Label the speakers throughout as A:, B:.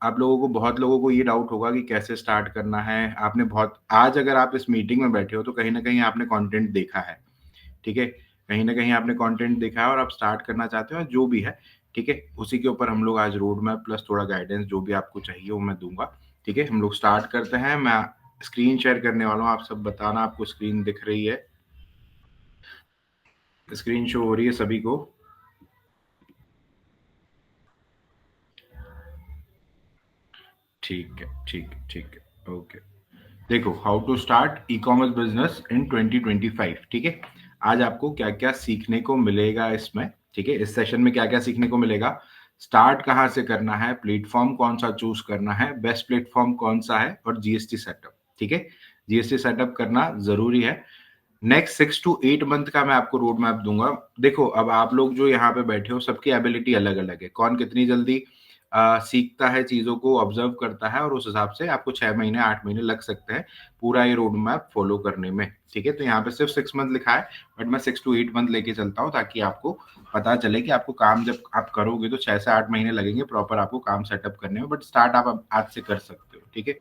A: आप लोगों को बहुत लोगों को ये डाउट होगा कि कैसे स्टार्ट करना है। आपने बहुत आज अगर आप इस मीटिंग में बैठे हो तो कहीं न कहीं आपने कंटेंट देखा है, ठीक है? कहीं न कहीं आपने कंटेंट देखा है और आप स्टार्ट करना चाहते हो जो भी है, ठीक है? उसी के ऊपर हम लोग आज रोड मैप प्लस थोड़ा गाइडेंस जो भी आपको चाहिए वो मैं दूँगा, ठीक है? हम लोग स्टार्ट करते हैं। मैं स्क्रीन शेयर करने वाला हूँ, आप सब बताना आपको स्क्रीन दिख रही है? स्क्रीन शो हो रही है सभी को? ठीक है, ठीक है, ठीक है, ओके। देखो, how to start e-commerce business in 2025, ठीक है? आज आपको क्या-क्या सीखने को मिलेगा इसमें, ठीक है? इस सेशन में क्या-क्या सीखने को मिलेगा, स्टार्ट कहाँ से करना है, प्लेटफ़ॉर्म कौन-सा चूज़ करना है, बेस्ट प्लेटफ़ॉर्म कौन-सा है और जीएसटी सेटअप, ठीक है? जीएसटी सेटअप करना ज़रूरी है। नेक्स्ट 6 टू 8 मंथ का मैं आपको रोड मैप दूँगा। देखो, अब आप लोग जो यहाँ पे बैठे हो, सबकी एबिलिटी अलग-अलग है। कौन कितनी जल्दी सीखता है, चीज़ों को ऑब्ज़र्व करता है और उस हिसाब से आपको 6 महीने, 8 महीने लग सकते हैं, पूरा ये रोड मैप फ़ॉलो करने में, ठीक है? तो यहाँ पे सिर्फ़ 6 मंथ लिखा है, बट मैं 6 टू 8 मंथ लेके चलता हूँ ताकि आपको पता चले कि आपको काम जब आप करोगे तो 6 से 8 महीने लगेंगे प्रॉपर आपको काम सेटअप करने में, बट स्टार्ट आप अब आज से कर सकते हो, ठीक है?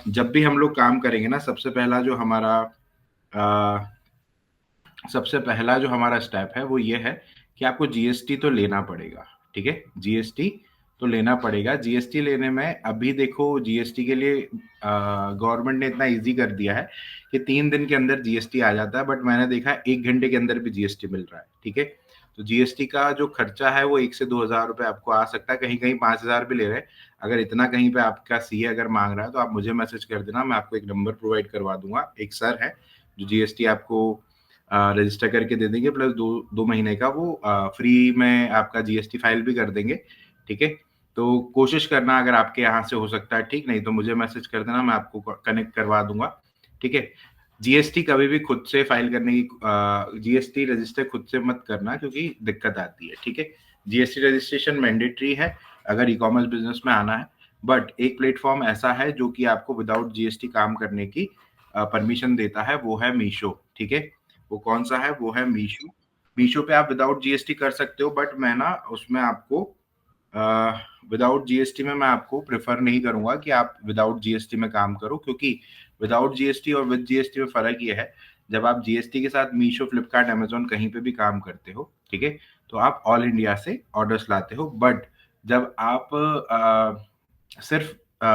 A: जब भी हम लोग काम करेंगे ना, अ, सबसे पहला जो हमारा स्टेप है वो ये है कि आपको जीएसटी तो लेना पड़ेगा, ठीक है? जीएसटी तो लेना पड़ेगा। जीएसटी लेने में अभी देखो जीएसटी के लिए गवर्नमेंट ने इतना ईज़ी कर दिया है कि 3 दिन के अंदर जीएसटी आ जाता है, बट मैंने देखा है 1 घंटे के अंदर भी जीएसटी मिल रहा है, ठीक है? तो जीएसटी का जो खर्चा है वो 1 से 2,000 रुपए आपको आ सकता है, कहीं-कहीं 5,000 भी ले रहे हैं। अगर इतना कहीं पे आपका सीए अगर माँग रहा है तो आप मुझे मैसेज कर देना, मैं आपको एक नंबर प्रोवाइड करवा दूँगा। एक सर हैं, जो जीएसटी आपको रजिस्टर करके दे देंगे प्लस 2 महीने का वो फ्री में आपका जीएसटी फाइल भी कर देंगे, ठीक है? तो कोशिश करना अगर आपके यहाँ से हो सकता है ठीक, नहीं तो मुझे मैसेज कर देना, मैं आपको क कनेक्ट करवा दूँगा, ठीक है? जीएसटी कभी भी खुद से फाइल करने की जीएसटी रजिस्टर खुद से मत करना क्योंकि दिक्कत आती है, ठीक है? जीएसटी रजिस्ट्रेशन मैंडेटरी है अगर ई-कॉमर्स बिज़नेस में आना है, बट एक प्लेटफ़ॉर्म ऐसा है जो कि आपको विदाउट जीएसटी काम करने की परमिशन देता है, वो है मीशो, ठीक है? वो कौन-सा है? वो है मीशो। मीशो पे आप विदाउट जीएसटी कर सकते हो, बट मैं ना उसमें आपको विदाउट जीएसटी में मैं आपको प्रेफ़र नहीं करूँगा कि आप विदाउट जीएसटी में काम करो क्योंकि विदाउट जीएसटी और विद जीएसटी में फ़र्क ये है, जब आप जीएसटी के साथ मीशो, फ्लिपकार्ट, अमेज़न कहीं पे भी काम करते हो, ठीक है? तो आप ऑल इंडिया से ऑर्डर्स लाते हो, बट जब आप सिर्फ़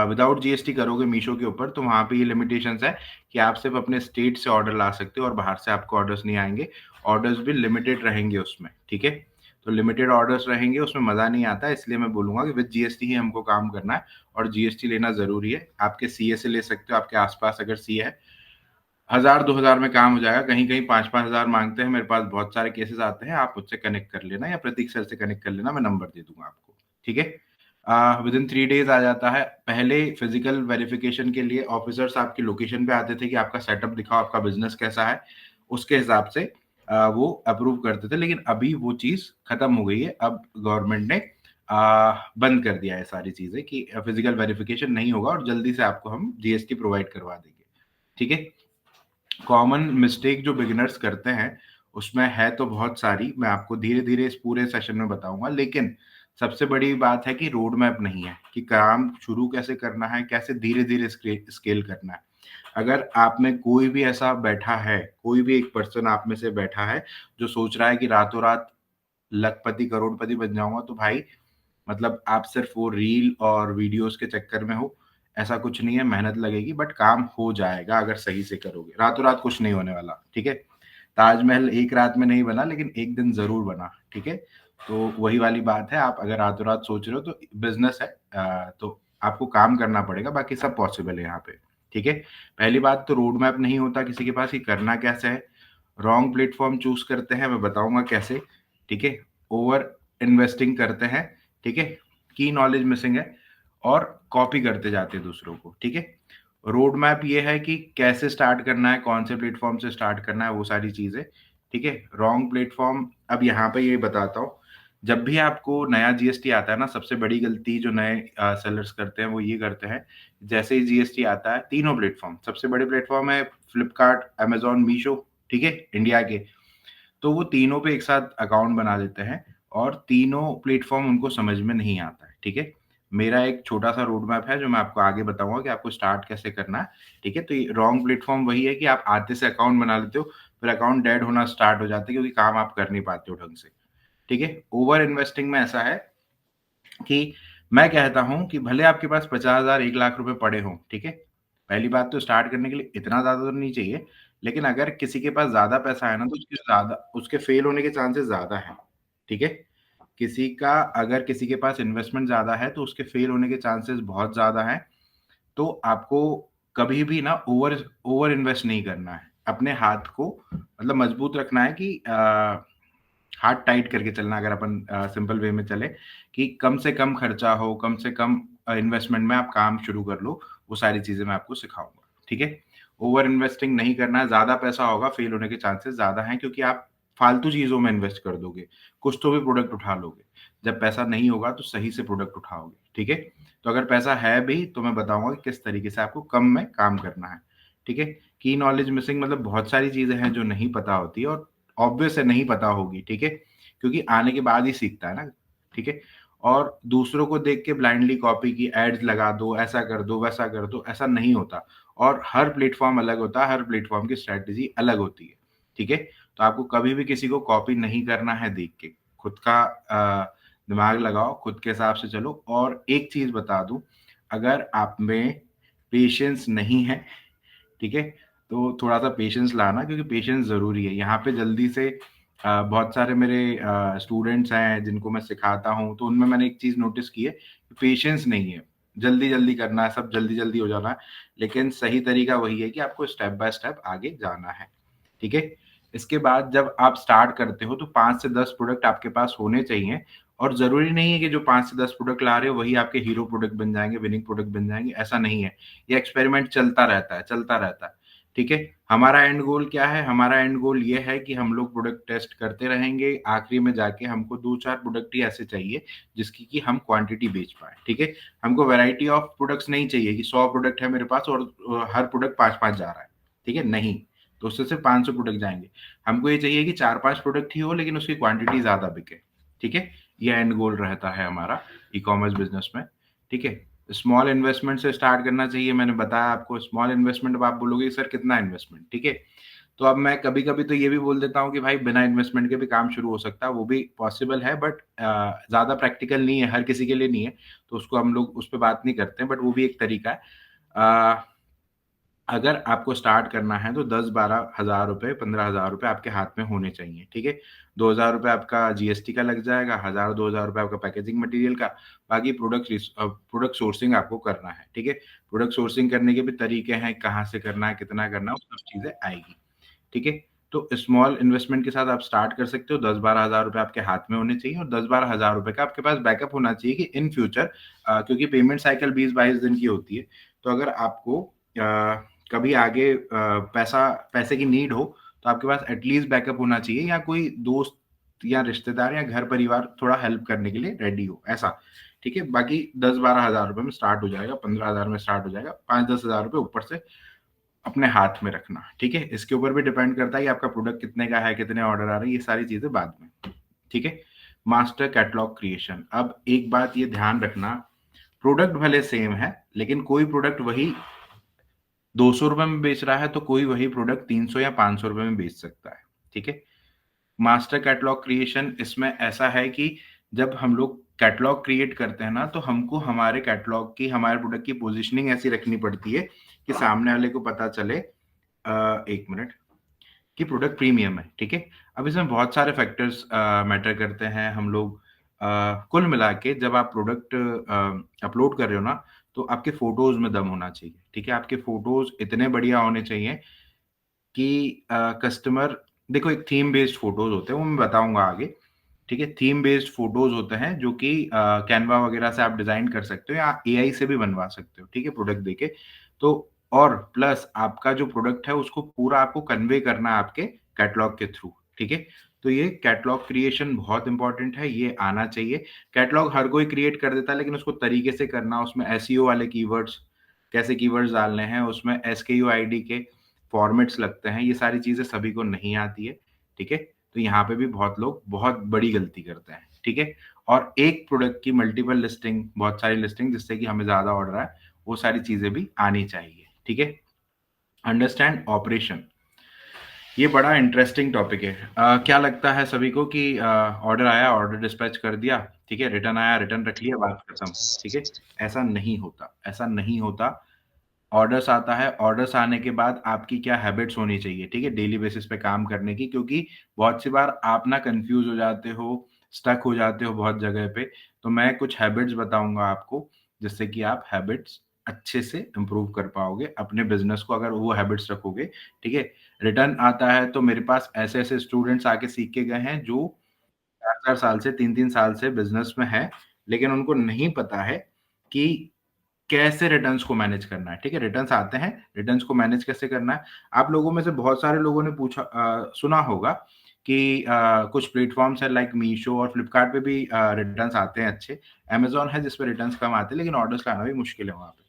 A: विदाउट जीएसटी करोगे मीशो के ऊपर, तो वहाँ पे ये लिमिटेशंस है कि आप सिर्फ़ अपने स्टेट से ऑर्डर ला सकते हो और बाहर से आपको ऑर्डर्स नहीं आएँगे। ऑर्डर्स भी लिमिटेड रहेंगे उसमें, ठीक है? तो लिमिटेड ऑर्डर्स रहेंगे, उसमें मज़ा नहीं आता, इसलिए मैं बोलूँगा कि विद जीएसटी ही हमको काम करना है और जीएसटी लेना ज़रूरी है। आपके सीए से ले सकते हो, आपके आस-पास अगर सीए है, 1000-2000 में काम हो जाएगा, कहीं-कहीं 5-5 हज़ार माँगते हैं, मेरे पास बहुत सारे केसेज़ आते हैं, आप मुझसे कनेक्ट कर लेना या प्रतीक सर से कनेक्ट कर लेना, मैं नंबर दे दूँगा आपको, ठीक है? विदिन 3 डेज़ आ जाता है। पहले फिज़िकल वेरिफ़िकेशन के लिए ऑफ़िसर्स आपकी लोकेशन पे आते थे कि आपका सेटअप दिखाओ, आपका बिज़नेस कैसा है, उसके हिसाब से वो अप्रूव करते थे, लेकिन अभी वो चीज़ खत्म हो गई है। अब गवर्नमेंट ने बंद कर दिया है सारी चीज़ें कि फिज़िकल वेरिफ़िकेशन नहीं होगा और जल्दी से आपको हम जीएसटी प्रोवाइड करवा देंगे, ठीक है? कॉमन मिस्टेक जो बिगिनर्स करते हैं, उसमें है तो बहुत सारी, मैं आपको धीरे-धीरे इस पूरे सेशन में बताऊँगा, लेकिन सबसे बड़ी बात है कि रोड मैप नहीं है, कि काम शुरू कैसे करना है, कैसे धीरे-धीरे स्केल करना है। अगर आप में कोई भी ऐसा बैठा है, कोई भी एक पर्सन आप में से बैठा है, जो सोच रहा है कि रातों-रात लखपति, करोड़पति बन जाऊँगा, तो भाई मतलब आप सिर्फ़ वो रील और वीडियोज़ के चक्कर में हो, ऐसा कुछ नहीं है, मेहनत लगेगी बट काम हो जाएगा अगर सही से करोगे। रातों-रात कुछ नहीं होने वाला, ठीक है? ताजमहल एक रात में नहीं बना लेकिन एक दिन ज़रूर बना, ठीक है? तो वही वाली बात है, आप अगर रातों-रात सोच रहे हो तो बिज़नेस है तो आपको काम करना पड़ेगा, बाकी सब पॉसिबल है यहाँ पे, ठीक है? पहली बात तो रोड मैप नहीं होता किसी के पास कि करना कैसे है, रॉन्ग प्लेटफ़ॉर्म चूज़ करते हैं, मैं बताऊँगा कैसे, ठीक है? ओवर इन्वेस्टिंग करते हैं, ठीक है? की नॉलेज मिसिंग है और कॉपी करते जाते हैं दूसरों को, ठीक है? रोड मैप ये है कि कैसे स्टार्ट करना है, कौन से प्लेटफ़ॉर्म से स्टार्ट करना है, वो सारी चीज़ें, ठीक है? रॉन्ग प्लेटफ़ॉर्म अब यहाँ पे ये बताता हूँ, जब भी आपको नया जीएसटी आता है ना, सबसे बड़ी गलती जो नए सेलर्स करते हैं, वो ये करते हैं, जैसे ही जीएसटी आता है, तीनों प्लेटफ़ॉर्म, सबसे बड़े प्लेटफ़ॉर्म है फ्लिपकार्ट, अमेज़न, मीशो, ठीक है? इंडिया के। तो वो तीनों पे एक साथ अकाउंट बना लेते हैं और तीनों प्लेटफ़ॉर्म उनको समझ में नहीं आता है, ठीक है? मेरा एक छोटा-सा रोड मैप है जो मैं आपको आगे बताऊँगा कि आपको स्टार्ट कैसे करना है, ठीक है? तो ये रॉन्ग प्लेटफ़ॉर्म वही है कि आप आते से अकाउंट बना लेते हो, फिर अकाउंट डेड होना स्टार्ट हो जाते हैं क्योंकि काम आप कर नहीं पाते हो ढंग से, ठीक है? ओवर इन्वेस्टिंग में ऐसा है कि मैं कहता हूँ कि भले आपके पास 50,000 1 लाख रुपए पड़े हों, ठीक है? पहली बात तो स्टार्ट करने के लिए इतना ज़्यादा तो नहीं चाहिए, लेकिन अगर किसी के पास ज़्यादा पैसा है ना, तो उसके फेल होने के चांसेस ज़्यादा हैं, ठीक है? अगर किसी के पास इन्वेस्टमेंट ज़्यादा है, तो उसके फेल होने के चांसेस बहुत ज़्यादा हैं। तो आपको कभी भी ना ओवर इन्वेस्ट नहीं करना है। अपने हाथ को मतलब मजबूत रखना है कि हाथ टाइट करके चलना अगर अपन सिंपल वे में चले कि कम से कम खर्चा हो, कम से कम इन्वेस्टमेंट में आप काम शुरू कर लो, वो सारी चीज़ें मैं आपको सिखाऊँगा, ठीक है? ओवर इन्वेस्टिंग नहीं करना है, ज़्यादा पैसा होगा, फेल होने के चांसेस ज़्यादा हैं क्योंकि आप फालतू चीज़ों में इन्वेस्ट कर दोगे, कुछ तो भी प्रोडक्ट उठा लोगे। जब पैसा नहीं होगा तो सही से प्रोडक्ट उठाओगे, ठीक है? तो अगर पैसा है भी तो मैं बताऊँगा कि किस तरीके से आपको कम में काम करना है, ठीक है? की नॉलेज मिसिंग मतलब बहुत सारी चीज़ें हैं जो नहीं पता होती है और ऑब्वियस है नहीं पता होगी, ठीक है? क्योंकि आने के बाद ही सीखता है ना, ठीक है? और दूसरों को देख के ब्लाइंडली कॉपी की एड्स लगा दो, ऐसा कर दो, वैसा कर दो, ऐसा नहीं होता और हर प्लेटफ़ॉर्म अलग होता है, हर प्लेटफ़ॉर्म की स्ट्रैटेजी अलग होती है, ठीक है? तो आपको कभी भी किसी को कॉपी नहीं करना है देख के, खुद का दिमाग लगाओ, खुद के हिसाब से चलो और एक चीज़ बता दूँ, अगर आप में पेशेंस नहीं है, ठीक है? तो थोड़ा-सा पेशेंस लाना क्योंकि पेशेंस ज़रूरी है। यहाँ पे जल्दी से बहुत सारे मेरे स्टूडेंट्स हैं जिनको मैं सिखाता हूँ, तो उनमें मैंने एक चीज़ नोटिस की है कि पेशेंस नहीं है। जल्दी-जल्दी करना है, सब जल्दी-जल्दी हो जाना है, लेकिन सही तरीका वही है कि आपको स्टेप बाय स्टेप आगे जाना है, ठीक है? इसके बाद जब आप स्टार्ट करते हो तो 5 से 10 प्रोडक्ट आपके पास होने चाहिए और ज़रूरी नहीं है कि जो 5 से 10 प्रोडक्ट ला रहे हो वही आपके हीरो प्रोडक्ट बन जाएँगे, विनिंग प्रोडक्ट बन जाएँगे, ऐसा नहीं है। ये एक्सपेरिमेंट चलता रहता है, चलता रहता है। ठीक है? हमारा एंड गोल क्या है? हमारा एंड गोल ये है कि हम लोग प्रोडक्ट टेस्ट करते रहेंगे, आखिरी में जाके हमको 2-4 प्रोडक्ट ही ऐसे चाहिए, जिसकी कि हम क्वांटिटी बेच पाएँ, ठीक है? हमको वैरायटी ऑफ प्रोडक्ट्स नहीं चाहिए कि 100 प्रोडक्ट है मेरे पास और हर प्रोडक्ट 5-5 जा रहा है, ठीक है? नहीं, तो उससे सिर्फ 500 प्रोडक्ट जाएँगे। हमको ये चाहिए कि 4-5 प्रोडक्ट ही हो लेकिन उसकी क्वांटिटी ज़्यादा बिके, ठीक है? ये एंड गोल रहता है हमारा ई-कॉमर्स बिज़नेस में, ठीक है? स्मॉल इन्वेस्टमेंट से स्टार्ट करना चाहिए, मैंने बताया आपको स्मॉल इन्वेस्टमेंट अब आप बोलोगे सर कितना इन्वेस्टमेंट, ठीक है? तो अब मैं कभी-कभी तो ये भी बोल देता हूँ कि भाई बिना इन्वेस्टमेंट के भी काम शुरू हो सकता है, वो भी पॉसिबल है बट ज़्यादा प्रैक्टिकल नहीं है, हर किसी के लिए नहीं है, तो उसको हम लोग उस पे बात नहीं करते हैं बट वो भी एक तरीका है। अ, अगर आपको स्टार्ट करना है तो 10-12 हज़ार रुपए, 15 हज़ार रुपए आपके हाथ में होने चाहिए, ठीक है? 2,000 रुपए आपका जीएसटी का लग जाएगा, 1,000-2,000 रुपए आपका पैकेजिंग मटीरियल का, बाकी प्रोडक्ट सोर्सिंग आपको करना है, ठीक है? प्रोडक्ट सोर्सिंग करने के भी तरीके हैं, कहाँ से करना है, कितना करना है, वो सब चीज़ें आएगी, ठीक है? तो स्मॉल इन्वेस्टमेंट के साथ आप स्टार्ट कर सकते हो, 10-12 हज़ार रुपए आपके हाथ में होने चाहिए और 10-12 हज़ार रुपए का आपके पास बैकअप होना चाहिए कि इन फ्यूचर क्योंकि पेमेंट साइकिल 20-22 दिन की होती है, तो अगर आपको कभी आगे पैसे की नीड हो, तो आपके पास एटलीस्ट बैकअप होना चाहिए या कोई दोस्त या रिश्तेदार या घर परिवार थोड़ा हेल्प करने के लिए रेडी हो, ऐसा। ठीक है? बाकी 10-12 हज़ार रुपए में स्टार्ट हो जाएगा, 15,000 में स्टार्ट हो जाएगा, 5-10 हज़ार रुपए ऊपर से अपने हाथ में रखना, ठीक है? इसके ऊपर भी डिपेंड करता है कि आपका प्रोडक्ट कितने का है, कितने ऑर्डर आ रहे हैं, ये सारी चीज़ें बाद में, ठीक है? मास्टर कैटलॉग क्रिएशन, अब एक बात ये ध्यान रखना, प्रोडक्ट भले सेम है, लेकिन कोई प्रोडक्ट वही ₹200 में बेच रहा है, तो कोई वही प्रोडक्ट 300 या ₹500 में बेच सकता है, ठीक है? मास्टर कैटलॉग क्रिएशन इसमें ऐसा है कि जब हम लोग कैटलॉग क्रिएट करते हैं ना, तो हमको हमारे कैटलॉग की, हमारे प्रोडक्ट की पोज़ीशनिंग ऐसी रखनी पड़ती है कि सामने वाले को पता चले 1 मिनट कि प्रोडक्ट प्रीमियम है, ठीक है? अब इसमें बहुत सारे फैक्टर्स मैटर करते हैं। हम लोग कुल मिला के जब आप प्रोडक्ट अपलोड कर रहे हो ना, तो आपके फ़ोटोज़ में दम होना चाहिए, ठीक है? आपके फ़ोटोज़ इतने बढ़िया होने चाहिए कि कस्टमर देखो एक थीम बेस्ड फ़ोटोज़ होते हैं, वो मैं बताऊँगा आगे, ठीक है? थीम बेस्ड फ़ोटोज़ होते हैं जो कि कैनवा वगैरह से आप डिज़ाइन कर सकते हो या एआई से भी बनवा सकते हो, ठीक है? प्रोडक्ट देके। तो और प्लस आपका जो प्रोडक्ट है उसको पूरा आपको कन्वे करना है आपके कैटलॉग के थ्रू, ठीक है? तो ये कैटलॉग क्रिएशन बहुत इम्पोर्टेंट है, ये आना चाहिए। कैटलॉग हर कोई क्रिएट कर देता है लेकिन उसको तरीके से करना, उसमें एसईओ वाले कीवर्ड्स, कैसे कीवर्ड्स डालने हैं, उसमें एसकेयू आईडी के फॉर्मेट्स लगते हैं, ये सारी चीज़ें सभी को नहीं आती है, ठीक है? तो यहाँ पे भी बहुत लोग बहुत बड़ी गलती करते हैं। ठीक है? और एक प्रोडक्ट की मल्टीपल लिस्टिंग, बहुत सारी लिस्टिंग जिससे कि हमें ज़्यादा ऑर्डर आए, वो सारी चीज़ें भी आनी चाहिए, ठीक है? अंडरस्टैंड ऑपरेशन, ये बड़ा इंटरेस्टिंग टॉपिक है। क्या लगता है सभी को कि ऑर्डर आया, ऑर्डर डिस्पैच कर दिया, ठीक है? रिटर्न आया, रिटर्न रख लिया, बात खत्म, ठीक है? ऐसा नहीं होता, ऐसा नहीं होता। ऑर्डर्स आता है, ऑर्डर्स आने के बाद आपकी क्या हैबिट्स होनी चाहिए, ठीक है? डेली बेसिस पे काम करने की, क्योंकि बहुत सी बार आप ना कन्फ्यूज़ हो जाते हो, स्टक हो जाते हो बहुत जगह पे। तो मैं कुछ हैबिट्स बताऊँगा आपको, जिससे कि आप हैबिट्स अच्छे से इम्प्रूव कर पाओगे अपने बिज़नेस को, अगर वो हैबिट्स रखोगे, ठीक है? रिटर्न आता है तो मेरे पास ऐसे-ऐसे स्टूडेंट्स आके सीख के गए हैं जो 4-4 साल से, 3-3 साल से बिज़नेस में हैं, लेकिन उनको नहीं पता है कि कैसे रिटर्न्स को मैनेज करना है, ठीक है? रिटर्न्स आते हैं, रिटर्न्स को मैनेज कैसे करना है? आप लोगों में से बहुत सारे लोगों ने सुना होगा कि कुछ प्लेटफ़ॉर्म्स हैं लाइक मीशो और फ्लिपकार्ट पे भी रिटर्न्स आते हैं अच्छे। अमेज़न है जिस पे रिटर्न्स कम आते हैं, लेकिन ऑर्डर्स लाना भी मुश्किल है वहाँ पे।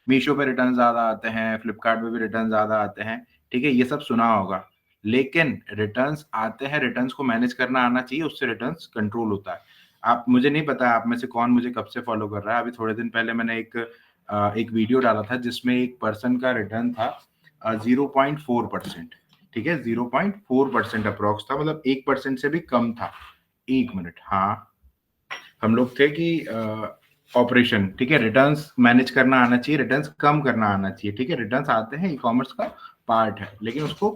A: मीशो पे रिटर्न ज़्यादा आते हैं, फ्लिपकार्ट पे भी रिटर्न ज़्यादा आते हैं, ठीक है? ये सब सुना होगा। लेकिन रिटर्न्स आते हैं, रिटर्न्स को मैनेज करना आना चाहिए, उससे रिटर्न्स कंट्रोल होता है। आप मुझे नहीं पता आप में से कौन मुझे कब से फ़ॉलो कर रहा है। अभी थोड़े दिन पहले मैंने एक वीडियो डाला था जिसमें एक पर्सन का रिटर्न था 0.4%, ठीक है? 0.4% अप्रॉक्स था, मतलब 1% से भी कम था। 1 मिनट, हाँ। हम लोग थे कि ऑपरेशन, ठीक है? रिटर्न्स मैनेज करना आना चाहिए, रिटर्न्स कम करना आना चाहिए, ठीक है? रिटर्न्स आते हैं, ई-कॉमर्स का पार्ट है, लेकिन उसको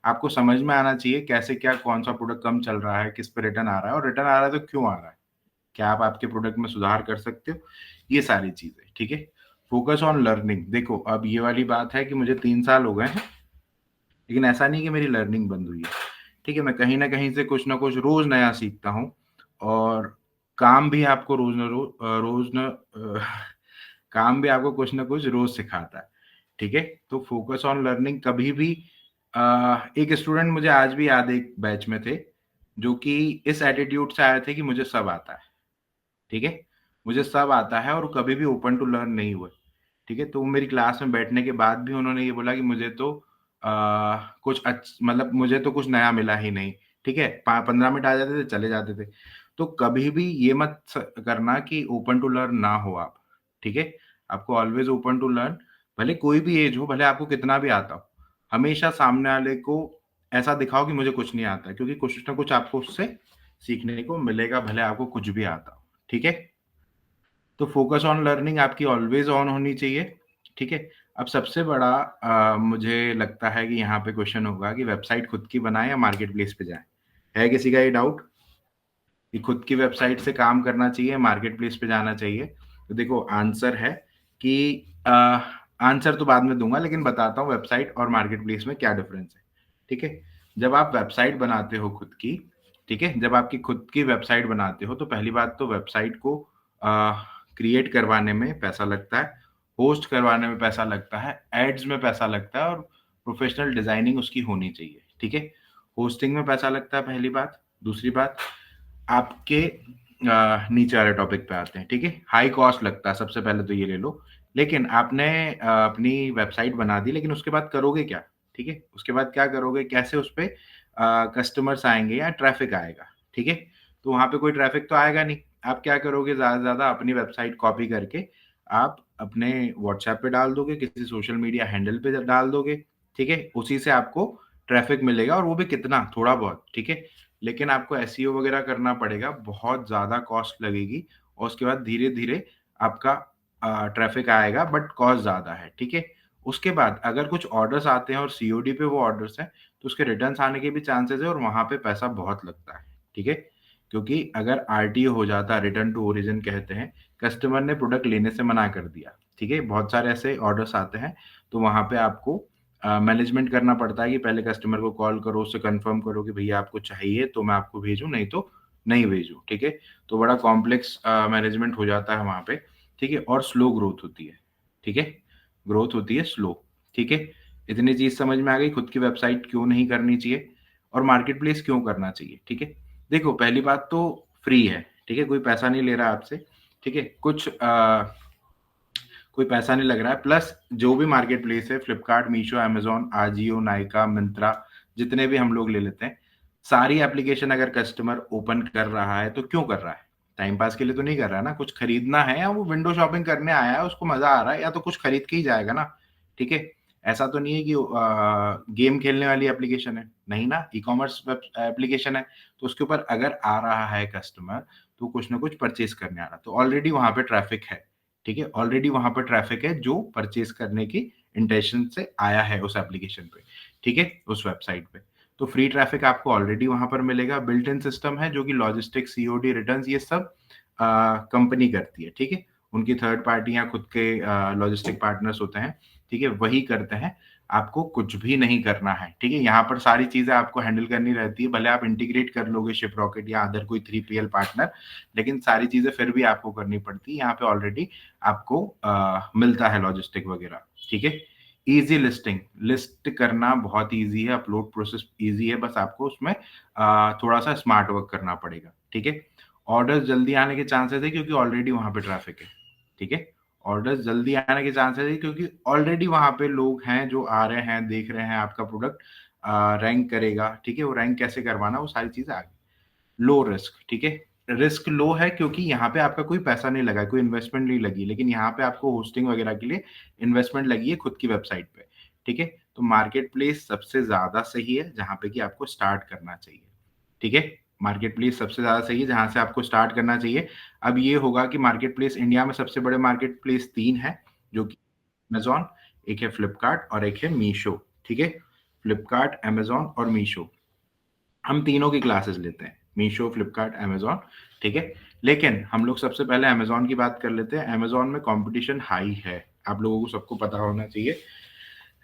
A: आपको समझ में आना चाहिए कैसे क्या कौन-सा प्रोडक्ट कम चल रहा है, किस पे रिटर्न आ रहा है और रिटर्न आ रहा है तो क्यों आ रहा है? क्या आप आपके प्रोडक्ट में सुधार कर सकते हो? ये सारी चीज़ें, ठीक है? फोकस ऑन लर्निंग, देखो अब ये वाली बात है कि मुझे 3 साल हो गए हैं, लेकिन ऐसा नहीं कि मेरी लर्निंग बंद हुई है। ठीक है, मैं कहीं न कहीं से कुछ न कुछ रोज़ नया सीखता हूँ और काम भी आपको रोज़ न काम भी आपको कुछ न कुछ रोज़ सिखाता है, ठीक है? तो फोकस ऑन लर्निंग कभी भी एक स्टूडेंट मुझे आज भी याद है एक बैच में थे, जो कि इस एटीट्यूड से आए थे कि मुझे सब आता है, ठीक है? मुझे सब आता है और कभी भी ओपन टू लर्न नहीं हुए। ठीक है? तो वो मेरी क्लास में बैठने के बाद भी उन्होंने ये बोला कि मुझे तो मतलब मुझे तो कुछ नया मिला ही नहीं, ठीक है? पा 15 मिनट आ जाते थे, चले जाते थे। तो कभी भी ये मत करना कि ओपन टू लर्न ना हो आप, ठीक है? आपको ऑलवेज़ ओपन टू लर्न, भले कोई भी एज हो, भले आपको कितना भी आता हो। हमेशा सामने वाले को ऐसा दिखाओ कि मुझे कुछ नहीं आता है, क्योंकि कुछ ना कुछ आपको उससे सीखने को मिलेगा, भले आपको कुछ भी आता हो, ठीक है? तो फोकस ऑन लर्निंग आपकी ऑलवेज़ ऑन होनी चाहिए, ठीक है? अब सबसे बड़ा मुझे लगता है कि यहाँ पे क्वेश्चन होगा कि वेबसाइट खुद की बनाएँ या मार्केट प्लेस पे जाएँ? है किसी का ये डाउट कि खुद की वेबसाइट से काम करना चाहिए, मार्केट प्लेस पे जाना चाहिए? तो देखो आंसर है कि आंसर तो बाद में दूँगा, लेकिन बताता हूँ वेबसाइट और मार्केट प्लेस में क्या डिफरेंस है, ठीक है? जब आप वेबसाइट बनाते हो खुद की, ठीक है? जब आपकी खुद की वेबसाइट बनाते हो तो पहली बात तो वेबसाइट को अ, क्रिएट करवाने में पैसा लगता है, होस्ट करवाने में पैसा लगता है, एड्स में पैसा लगता है और प्रोफेशनल डिज़ाइनिंग उसकी होनी चाहिए, ठीक है? होस्टिंग में पैसा लगता है पहली बात, दूसरी बात आपके नीचे वाले टॉपिक पे आते हैं, ठीक है? हाई कॉस्ट लगता है, सबसे पहले तो ये ले लो। लेकिन आपने अपनी वेबसाइट बना दी, लेकिन उसके बाद करोगे क्या? ठीक है? उसके बाद क्या करोगे? कैसे उसपे कस्टमर्स आएँगे या ट्रैफ़िक आएगा, ठीक है? तो वहाँ पे कोई ट्रैफ़िक तो आएगा नहीं। आप क्या करोगे ज़्यादा से ज़्यादा अपनी वेबसाइट कॉपी करके आप अपने व्हाट्सऐप पे डाल दोगे, किसी सोशल मीडिया हैंडल पे डाल दोगे, ठीक है? उसी से आपको ट्रैफ़िक मिलेगा और वो भी कितना? थोड़ा बहुत, ठीक है? लेकिन आपको एसईओ वगैरह करना पड़ेगा, बहुत ज़्यादा कॉस्ट लगेगी और उसके बाद धीरे-धीरे आपका ट्रैफ़िक आएगा बट कॉस्ट ज़्यादा है, ठीक है? उसके बाद अगर कुछ ऑर्डर्स आते हैं और सीओडी पे वो ऑर्डर्स हैं, तो उसके रिटर्न्स आने के भी चांसेज़ है और वहाँ पे पैसा बहुत लगता है, ठीक है? क्योंकि अगर आरटीओ हो जाता है, रिटर्न टू ओरिजिन कहते हैं, कस्टमर ने प्रोडक्ट लेने से मना कर दिया, ठीक है? बहुत सारे ऐसे ऑर्डर्स आते हैं, तो वहाँ पे आपको मैनेजमेंट करना पड़ता है कि पहले कस्टमर को कॉल करो, उससे कन्फर्म करो कि भैया आपको चाहिए तो मैं आपको भेजूँ, नहीं तो नहीं भेजूँ, ठीक है? तो बड़ा कॉम्प्लेक्स मैनेजमेंट हो जाता है वहाँ पे, ठीक है? और स्लो ग्रोथ होती है, ठीक है? ग्रोथ होती है स्लो, ठीक है? इतनी चीज़ समझ में आ गई, खुद की वेबसाइट क्यों नहीं करनी चाहिए और मार्केट प्लेस क्यों करना चाहिए, ठीक है? देखो पहली बात तो फ्री है, ठीक है? कोई पैसा नहीं ले रहा है आपसे, ठीक है? कोई पैसा नहीं लग रहा है, प्लस जो भी मार्केट प्लेस है फ्लिपकार्ट, मीशो, अमेज़न, आजियो, नायका, मिंत्रा, जितने भी हम लोग ले लेते हैं, सारी एप्लीकेशन अगर कस्टमर ओपन कर रहा है तो क्यों कर रहा है? टाइम पास के लिए तो नहीं कर रहा है ना, कुछ खरीदना है या वो विंडो शॉपिंग करने आया है, उसको मज़ा आ रहा है या तो कुछ खरीद के ही जाएगा ना, ठीक है? ऐसा तो नहीं है कि गेम खेलने वाली एप्लीकेशन है, नहीं ना, ई-कॉमर्स वेब एप्लीकेशन है, तो उसके ऊपर अगर आ रहा है कस्टमर, तो कुछ ना कुछ परचेज़ करने आ रहा है, तो ऑलरेडी वहाँ पे ट्रैफ़िक है, ठीक है? ऑलरेडी वहाँ पर ट्रैफ़िक है जो परचेज़ करने की इंटेंशन से आया है उस एप्लीकेशन पे, ठीक है? उस वेबसाइट पे। तो फ्री ट्रैफ़िक आपको ऑलरेडी वहाँ पर मिलेगा, बिल्ट इन सिस्टम है जो कि लॉजिस्टिक्स, सीओडी, रिटर्न्स ये सब कंपनी करती है, ठीक है? उनकी थर्ड पार्टी या खुद के लॉजिस्टिक पार्टनर्स होते हैं, ठीक है? वही करते हैं, आपको कुछ भी नहीं करना है, ठीक है? यहाँ पर सारी चीज़ें आपको हैंडल करनी रहती है, भले आप इंटीग्रेट कर लोगे शिपरॉकेट या अदर कोई 3PL पार्टनर, लेकिन सारी चीज़ें फिर भी आपको करनी पड़ती है, यहाँ पे ऑलरेडी आपको मिलता है लॉजिस्टिक वगैरह, ठीक है? ईज़ी लिस्टिंग, लिस्ट करना बहुत ईज़ी है, अपलोड प्रोसेस ईज़ी है, बस आपको उसमें थोड़ा-सा स्मार्ट वर्क करना पड़ेगा, ठीक है? ऑर्डर्स जल्दी आने के चांसेज़ है क्योंकि ऑलरेडी वहाँ पे ट्रैफ़िक है, ठीक है? ऑर्डर्स जल्दी आने के चांसेज़ है क्योंकि ऑलरेडी वहाँ पे लोग हैं जो आ रहे हैं, देख रहे हैं आपका प्रोडक्ट रैंक करेगा, ठीक है? वो रैंक कैसे करवाना वो सारी चीज़ें आ गई। लो रिस्क, ठीक है? रिस्क लो है क्योंकि यहाँ पे आपका कोई पैसा नहीं लगा है, कोई इन्वेस्टमेंट नहीं लगी, लेकिन यहाँ पे आपको होस्टिंग वगैरह के लिए इन्वेस्टमेंट लगी है खुद की वेबसाइट पे, ठीक है? तो मार्केट प्लेस सबसे ज़्यादा सही है, जहाँ पे कि आपको स्टार्ट करना चाहिए, ठीक है? मार्केट प्लेस सबसे ज़्यादा सही है, जहाँ से आपको स्टार्ट करना चाहिए। अब ये होगा कि मार्केट प्लेस इंडिया में सबसे बड़े मार्केट प्लेस 3 हैं, जो कि अमेज़न, एक है फ्लिपकार्ट और एक है मीशो, ठीक है? फ्लिपकार्ट, अमेज़न और मीशो। हम तीनों की क्लासेस लेते हैं, मीशो, फ्लिपकार्ट, अमेज़न, ठीक है? लेकिन हम लोग सबसे पहले अमेज़न की बात कर लेते हैं, अमेज़न में कॉम्पिटिशन हाई है, आप लोगों को सबको पता होना चाहिए।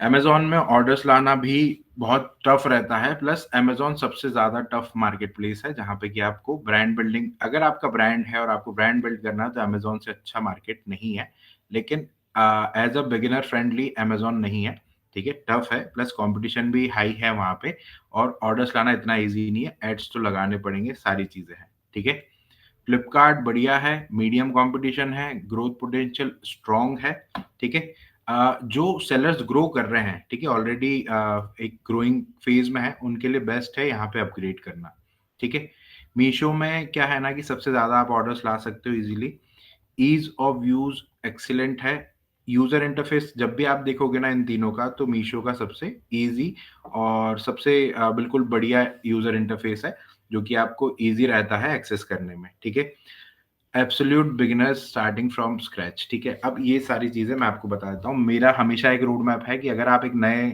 A: अमेज़न में ऑर्डर्स लाना भी बहुत टफ रहता है, प्लस अमेज़न सबसे ज़्यादा टफ मार्केट प्लेस है, जहाँ पे कि आपको ब्रांड बिल्डिंग अगर आपका ब्रांड है और आपको ब्रांड बिल्ड करना है, तो अमेज़न से अच्छा मार्केट नहीं है। लेकिन as a beginner friendly Amazon नहीं है, ठीक है? टफ है, प्लस कॉम्पिटिशन भी हाई है वहाँ पे और ऑर्डर्स लाना इतना ईज़ी नहीं है, एड्स तो लगाने पड़ेंगे, सारी चीज़ें हैं, ठीक है? फ्लिपकार्ट बढ़िया है, मीडियम कॉम्पिटिशन है, ग्रोथ पोटेंशियल स्ट्रॉन्ग है, ठीक है? जो सेलर्स ग्रो कर रहे हैं, ठीक है? ऑलरेडी एक ग्रोइंग फेज़ में है, उनके लिए बेस्ट है यहाँ पे अपग्रेड करना, ठीक है? मीशो में क्या है ना कि सबसे ज़्यादा आप ऑर्डर्स ला सकते हो easily, ease of use excellent है, यूज़र इंटरफ़ेस जब भी आप देखोगे ना इन तीनों का, तो मीशो का सबसे ईज़ी और सबसे बिल्कुल बढ़िया यूज़र इंटरफ़ेस है, जो कि आपको ईज़ी रहता है एक्सेस करने में, ठीक है? Absolute beginners starting from scratch, ठीक है? अब ये सारी चीज़ें मैं आपको बता देता हूँ। मेरा हमेशा एक रोड मैप है कि अगर आप एक नए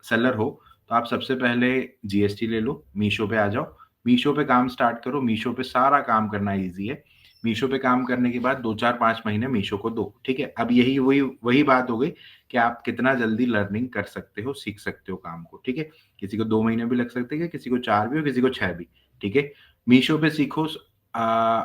A: सेलर हो, तो आप सबसे पहले जीएसटी ले लो, मीशो पे आ जाओ। मीशो पे काम स्टार्ट करो, मीशो पे सारा काम करना ईज़ी है। मीशो पे काम करने के बाद 2, 4, 5 महीने मीशो को दो, ठीक है? अब यही वही वही बात हो गई कि आप कितना जल्दी लर्निंग कर सकते हो, सीख सकते हो काम को, ठीक है? किसी को 2 महीने भी लग सकते हैं, किसी को 4 भी और किसी को 6 भी, ठीक है? मीशो पे सीखो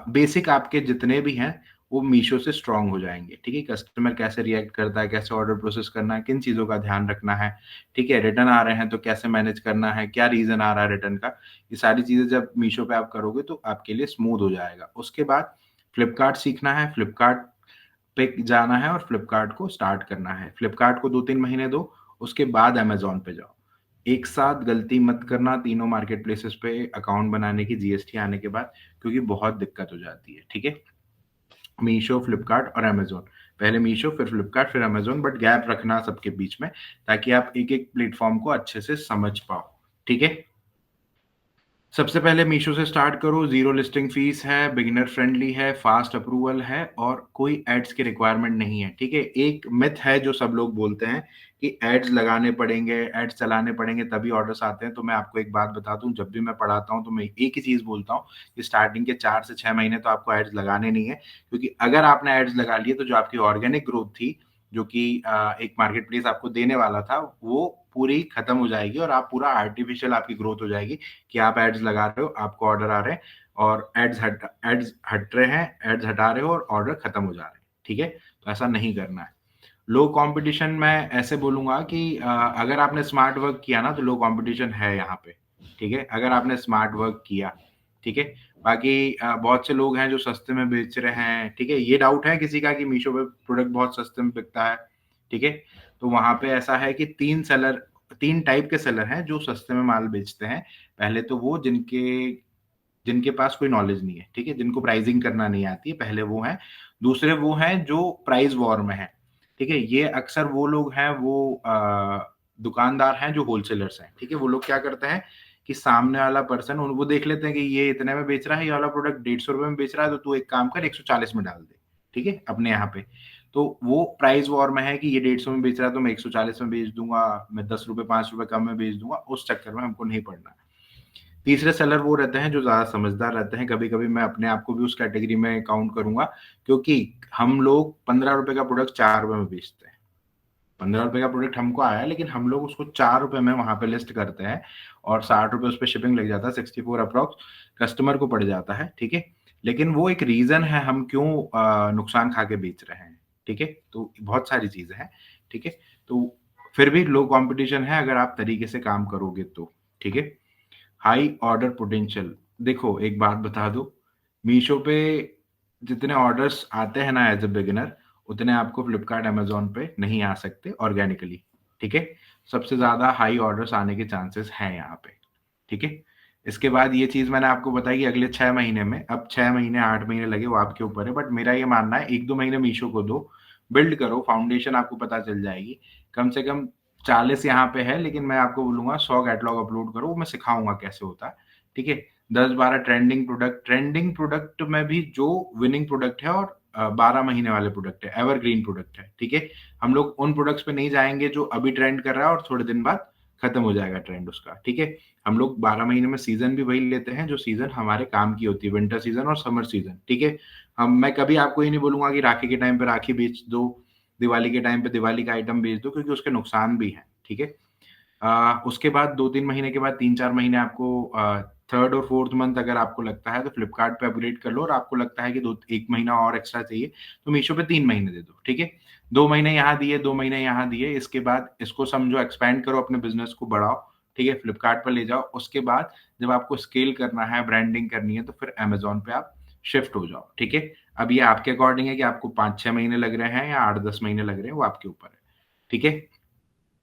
A: बेसिक आपके जितने भी हैं, वो मीशो से स्ट्रॉन्ग हो जाएँगे, ठीक है? कस्टमर कैसे रिएक्ट करता है, कैसे ऑर्डर प्रोसेस करना है, किन चीज़ों का ध्यान रखना है, ठीक है? रिटर्न आ रहे हैं तो कैसे मैनेज करना है, क्या रीज़न आ रहा है रिटर्न का, ये सारी चीज़ें जब मीशो पे आप करोगे तो आपके लिए स्मूथ हो जाएगा। उसके बाद फ्लिपकार्ट सीखना है, फ्लिपकार्ट पे जाना है और फ्लिपकार्ट को स्टार्ट करना है। फ्लिपकार्ट को 2-3 महीने दो, उसके बाद अमेज़न पे जाओ। एक साथ गलती मत करना तीनों मार्केट प्लेसेस पे अकाउंट बनाने की जीएसटी आने के बाद, क्योंकि बहुत दिक्कत हो जाती है, ठीक है? मीशो, फ्लिपकार्ट और अमेज़न। पहले मीशो, फिर फ्लिपकार्ट, फिर अमेज़न बट गैप रखना सबके बीच में, ताकि आप एक-एक प्लेटफ़ॉर्म को अच्छे से समझ पाओ, ठीक है? सबसे पहले मीशो से स्टार्ट करो, ज़ीरो लिस्टिंग फीस है, बिगिनर फ्रेंडली है, फास्ट अप्रूवल है और कोई एड्स की रिक्वायरमेंट नहीं है, ठीक है? एक मिथ है जो सब लोग बोलते हैं कि एड्स लगाने पड़ेंगे, एड्स चलाने पड़ेंगे तभी ऑर्डर्स आते हैं, तो मैं आपको एक बात बता दूँ, जब भी मैं पढ़ाता हूँ तो मैं एक ही चीज़ बोलता हूँ कि स्टार्टिंग के 4 से 6 महीने तो आपको एड्स लगाने नहीं है, क्योंकि अगर आपने एड्स लगा लिए तो जो आपकी ऑर्गेनिक ग्रोथ थी, जो कि एक मार्केट प्लेस आपको देने वाला था, वो पूरी खत्म हो जाएगी और आप पूरा आर्टिफ़िशियल आपकी ग्रोथ हो जाएगी। कि आप एड्स लगा रहे हो, आपको ऑर्डर आ रहे हैं और एड्स हट रहे हैं, एड्स हटा रहे हो और ऑर्डर खत्म हो जा रहे हैं, ठीक है? तो ऐसा नहीं करना है। लो कॉम्पिटिशन मैं ऐसे बोलूँगा कि अगर आपने स्मार्ट वर्क किया ना तो लो कॉम्पिटिशन है यहाँ पे, ठीक है? अगर आपने स्मार्ट वर्क किया, ठीक है? बाकी बहुत से लोग हैं जो सस्ते में बेच रहे हैं, ठीक है? ये डाउट है किसी का कि मीशो पे प्रोडक्ट बहुत सस्ते में बिकता है, ठीक है? तो वहाँ पे ऐसा है कि 3 सेलर 3 टाइप के सेलर हैं जो सस्ते में माल बेचते हैं। पहले तो वो जिनके पास कोई नॉलेज नहीं है, ठीक है? जिनको प्राइसिंग करना नहीं आती है, पहले वो हैं। दूसरे वो हैं जो प्राइस वॉर में हैं, ठीक है? ये अक्सर वो लोग हैं, वो दुकानदार हैं जो होलसेलर्स हैं, ठीक है? वो लोग क्या करते हैं कि सामने वाला पर्सन उन वो देख लेते हैं कि ये इतने में बेच रहा है, ये वाला प्रोडक्ट ₹150 में बेच रहा है, तो तू एक काम कर 140 में डाल दे, ठीक है? अपने यहाँ पे। तो वो प्राइस वॉर में है कि ये 150 में बेच रहा है, तो मैं 140 में बेच दूँगा, मैं ₹10 ₹5 कम में बेच दूँगा, उस चक्कर में हमको नहीं पड़ना। तीसरे सेलर वो रहते हैं जो ज़्यादा समझदार रहते हैं, कभी-कभी मैं अपने आप को भी उस कैटेगरी में काउंट करूँगा, क्योंकि हम लोग ₹15 का प्रोडक्ट ₹4 में बेचते हैं। ₹15 का प्रोडक्ट हमको आया है, लेकिन हम लोग उसको ₹4 में वहाँ पे लिस्ट करते हैं और ₹60 उस पे शिपिंग लग जाता है, 64 अप्रॉक्स कस्टमर को पड़ जाता है, ठीक है? लेकिन वो एक रीज़न है हम क्यों नुकसान खा के बेच रहे हैं, ठीक है? तो बहुत सारी चीज़ें हैं, ठीक है? तो फिर भी लो कॉम्पिटिशन है अगर आप तरीके से काम करोगे तो, ठीक है? हाई ऑर्डर पोटेंशियल देखो एक बात बता दूँ, मीशो पे जितने ऑर्डर्स आते हैं ना एज़ अ बिगिनर, उतने आपको फ्लिपकार्ट, अमेज़न पे नहीं आ सकते ऑर्गेनिकली, ठीक है? सबसे ज़्यादा हाई ऑर्डर्स आने के चांसेस हैं यहाँ पे, ठीक है? इसके बाद ये चीज़ मैंने आपको बताई कि अगले 6 महीने में अब 6 महीने, 8 महीने लगे वो आपके ऊपर है, बट मेरा ये मानना है 1-2 महीने मीशो को दो, बिल्ड करो, फाउंडेशन आपको पता चल जाएगी। कम से कम 40 यहाँ पे है, लेकिन मैं आपको बोलूँगा 100 कैटलॉग अपलोड करो, मैं सिखाऊँगा कैसे होता है, ठीक है? 10-12 ट्रेंडिंग प्रोडक्ट में भी जो विनिंग प्रोडक्ट है और 12 महीने वाले प्रोडक्ट है, एवरग्रीन प्रोडक्ट है, ठीक है? हम लोग उन प्रोडक्ट्स पे नहीं जाएँगे जो अभी ट्रेंड कर रहा है और थोड़े दिन बाद खत्म हो जाएगा ट्रेंड उसका, ठीक है? हम लोग 12 महीने में सीज़न भी वही लेते हैं जो सीज़न हमारे काम की होती है, विंटर सीज़न और समर सीज़न, ठीक है? मैं कभी आपको ये नहीं बोलूँगा कि राखी के टाइम पे राखी बेच दो, दिवाली के टाइम पे दिवाली का आइटम बेच दो क्योंकि उसके नुकसान भी हैं, ठीक है? उसके बाद 2-3 महीने के बाद 3-4 महीने आपको 3rd और 4th मंथ अगर आपको लगता है तो फ्लिपकार्ट पे अपग्रेड कर लो और आपको लगता है कि 1 महीना और एक्स्ट्रा चाहिए, तो मीशो पे 3 महीने दे दो, ठीक है? 2 महीने यहाँ दिए, 2 महीने यहाँ दिए, इसके बाद इसको समझो एक्सपैंड करो, अपने बिज़नेस को बढ़ाओ, ठीक है? फ्लिपकार्ट पे ले जाओ, उसके बाद जब आपको स्केल करना है, ब्रांडिंग करनी है, तो फिर अमेज़न पे आप शिफ्ट हो जाओ, ठीक है? अब ये आपके अकॉर्डिंग है कि आपको 5-6 महीने लग रहे हैं या 8-10 महीने लग रहे हैं, वो आपके ऊपर है, ठीक है?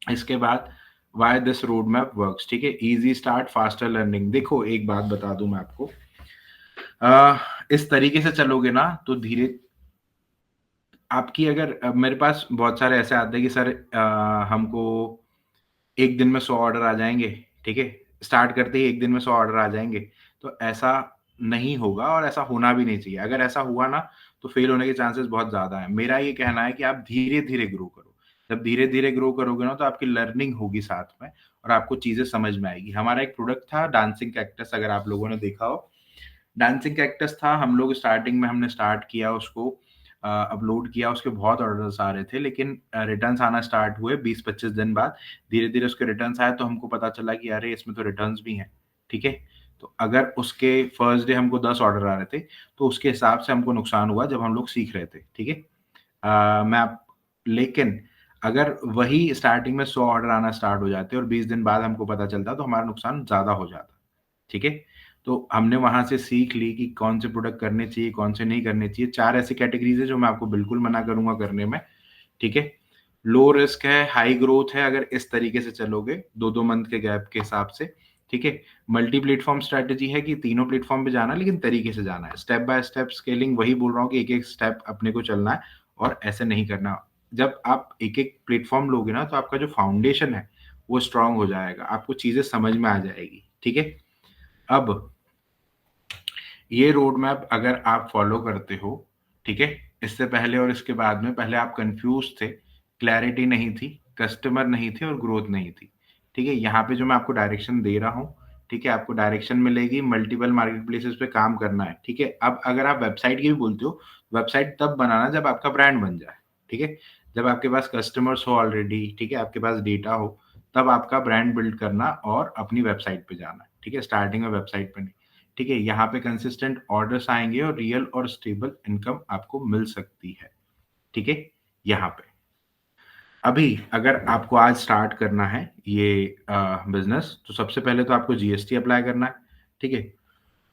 A: इसके बाद why this road map works, ठीक है? Easy start, faster learning. देखो एक बात बता दूँ मैं आपको, इस तरीके से चलोगे ना तो धीरे आपकी अगर मेरे पास बहुत सारे ऐसे आते हैं कि सर हमको 1 दिन में 100 ऑर्डर आ जाएँगे, ठीक है? स्टार्ट करते ही 1 दिन में 100 ऑर्डर आ जाएँगे, तो ऐसा नहीं होगा और ऐसा होना भी नहीं चाहिए। अगर ऐसा हुआ ना, तो फेल होने के चांसेस बहुत ज़्यादा हैं। मेरा ये कहना है कि आप धीरे-धीरे ग्रो करो। जब धीरे-धीरे ग्रो करोगे ना, तो आपकी लर्निंग होगी साथ में और आपको चीज़ें समझ में आएगी। हमारा एक प्रोडक्ट था डांसिंग कैक्टस, अगर आप लोगों ने देखा हो। डांसिंग कैक्टस था, हम लोग स्टार्टिंग में हमने स्टार्ट किया उसको, अपलोड किया, उसके बहुत ऑर्डर्स आ रहे थे, लेकिन रिटर्न्स आना स्टार्ट हुए 20-25 दिन बाद। धीरे-धीरे उसके रिटर्न्स आए, तो हमको पता चला कि अरे! इसमें तो रिटर्न्स भी हैं, ठीक है? तो अगर उसके फर्स्ट डे हमको 10 ऑर्डर आ रहे थे, तो उसके हिसाब से हमको नुकसान हुआ जब हम लोग सीख रहे थे, ठीक है? मैं आप लेकिन अगर वही स्टार्टिंग में 100 ऑर्डर आना स्टार्ट हो जाते और 20 दिन बाद हमको पता चलता, तो हमारा नुकसान ज़्यादा हो जाता, ठीक है? तो हमने वहाँ से सीख ली कि कौन से प्रोडक्ट करने चाहिए, कौन से नहीं करने चाहिए। 4 ऐसी कैटेगरीज़ है जो मैं आपको बिल्कुल मना करूँगा करने में, ठीक है? लो रिस्क है, हाई ग्रोथ है अगर इस तरीके से चलोगे 2-2 मंथ के गैप के हिसाब से, ठीक है? मल्टी प्लेटफ़ॉर्म स्ट्रैटेजी है कि तीनों प्लेटफ़ॉर्म पे जाना है लेकिन तरीके से जाना है। स्टेप बाय स्टेप स्केलिंग वही बोल रहा हूँ कि एक-एक स्टेप अपने को चलना है और ऐसे नहीं करना। जब आप एक-एक प्लेटफ़ॉर्म लोगे ना तो आपका जो फाउंडेशन है, वो स्ट्रॉन्ग हो जाएगा, आपको चीज़ें समझ में आ जाएगी, ठीक है? अब ये रोड मैप अगर आप फ़ॉलो करते हो, ठीक है? इससे पहले और इसके बाद में पहले आप कन्फ्यूज़ थे, क्लैरिटी नहीं थी, कस्टमर नहीं थे और ग्रोथ नहीं थी, ठीक है? यहाँ पे जो मैं आपको डायरेक्शन दे रहा हूँ, ठीक है? आपको डायरेक्शन मिलेगी, मल्टीपल मार्केट प्लेसेस पे काम करना है, ठीक है? अब अगर आप वेबसाइट की भी बोलते हो, वेबसाइट तब बनाना जब आपका ब्रांड बन जाए, ठीक है? जब आपके पास कस्टमर्स हो ऑलरेडी, ठीक है? आपके पास डेटा हो, तब आपका ब्रांड बिल्ड करना और अपनी वेबसाइट पे जाना है, ठीक है? स्टार्टिंग में वेबसाइट पे नहीं। ठीक है? यहाँ पे कंसिस्टेंट ऑर्डर्स आएँगे और रियल और स्टेबल इनकम आपको मिल सकती है। ठीक है? यहाँ पे। अभी अगर आपको आज स्टार्ट करना है ये बिज़नेस तो सबसे पहले तो आपको जीएसटी अप्लाई करना है। ठीक है?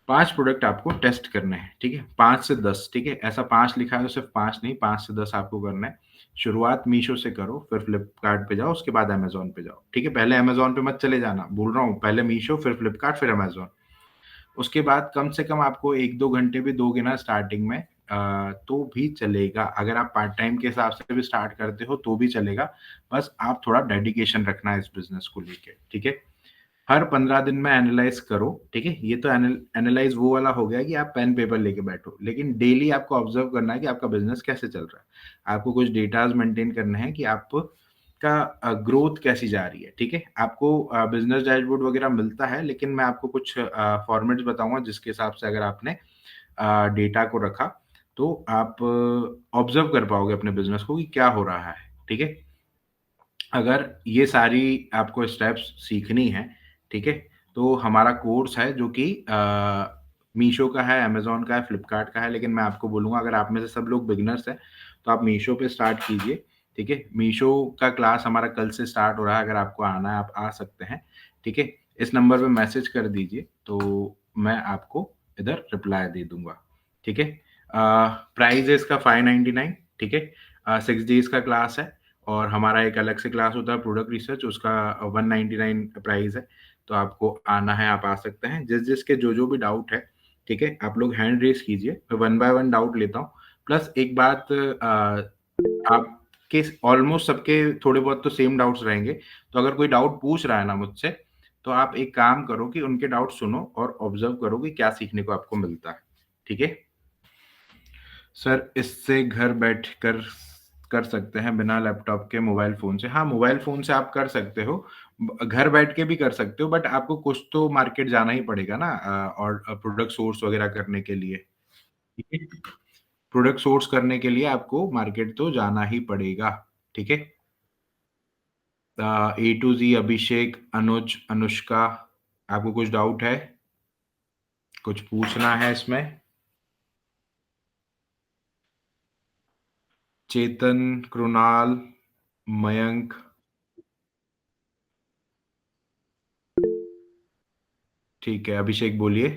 A: 5 प्रोडक्ट आपको टेस्ट करने हैं, ठीक है? 5 से 10, ठीक है? ऐसा 5 लिखा है तो सिर्फ 5 नहीं, 5 से 10 आपको करना है। शुरुआत मीशो से करो, फिर फ्लिपकार्ट पे जाओ, उसके बाद अमेज़न पे जाओ, ठीक है? पहले अमेज़न पे मत चले जाना, बोल रहा हूँ, पहले मीशो, फिर फ्लिपकार्ट, फिर अमेज़न। उसके बाद कम से कम आपको 1-2 घंटे भी दोगे ना स्टार्टिंग में, तो भी चलेगा। अगर आप पार्ट टाइम के हिसाब से भी स्टार्ट करते हो तो भी चलेगा। बस आप थोड़ा डेडिकेशन रखना है इस बिज़नेस को लेके, ठीक है? हर 15 दिन में एनालाइज़ करो, ठीक है? ये तो एनालाइज़ वो वाला हो गया कि आप पेन पेपर लेके बैठो। लेकिन डेली आपको ऑब्ज़र्व करना है कि आपका बिज़नेस कैसे चल रहा है। आपको कुछ डेटाज़ मेंटेन करने हैं कि आपका ग्रोथ कैसी जा रही है, ठीक है? आपको बिज़नेस डैशबोर्ड वगैरह मिलता है, लेकिन मैं आपको कुछ फॉर्मेट्स बताऊँगा जिसके हिसाब से अगर आपने डेटा को रखा, तो आप ऑब्ज़र्व कर पाओगे अपने बिज़नेस को कि क्या हो रहा है, ठीक है? अगर ये सारी आपको स्टेप्स सीखनी है, ठीक है? तो हमारा कोर्स है जो कि मीशो का है, अमेज़न का है, फ्लिपकार्ट का है, लेकिन मैं आपको बोलूँगा अगर आप में से सब लोग बिगिनर्स हैं, तो आप मीशो पे स्टार्ट कीजिए, ठीक है? मीशो का क्लास हमारा कल से स्टार्ट हो रहा है, अगर आपको आना है, आप आ सकते हैं, ठीक है? इस नंबर पे मैसेज कर दीजिए, तो मैं आपको इधर रिप्लाई दे दूँगा, ठीक है? प्राइस है इसका 599, ठीक है? 6 डेज़ का क्लास है। और हमारा एक अलग से क्लास होता है प्रोडक्ट रिसर्च, उसका 199 प्राइस है। तो आपको आना है, आप आ सकते हैं। जिसके जो भी डाउट है, ठीक है? आप लोग हैंड रेज़ कीजिए, मैं वन बाय वन डाउट लेता हूँ। प्लस एक बात, आपके ऑलमोस्ट सबके थोड़े बहुत तो सेम डाउट्स रहेंगे, तो अगर कोई डाउट पूछ रहा है ना मुझसे, तो आप एक काम करो कि उनके डाउट सुनो और ऑब्ज़र्व करो कि क्या सीखने को आपको मिलता है, ठीक है? सर, इससे घर बैठकर कर सकते हैं बिना लैपटॉप के, मोबाइल फ़ोन से। हाँ, मोबाइल फ़ोन से आप कर सकते हो। घर बैठ के भी कर सकते हो, बट आपको कुछ तो मार्केट जाना ही पड़ेगा ना, और प्रोडक्ट सोर्स वगैरह करने के लिए, ठीक है? प्रोडक्ट सोर्स करने के लिए आपको मार्केट तो जाना ही पड़ेगा, ठीक है? ए टू ज़ी, अभिषेक, अनुज, अनुष्का, आपको कुछ डाउट है? कुछ पूछना है इसमें? चेतन, कृणाल, मयंक, ठीक है, अभिषेक बोलिए।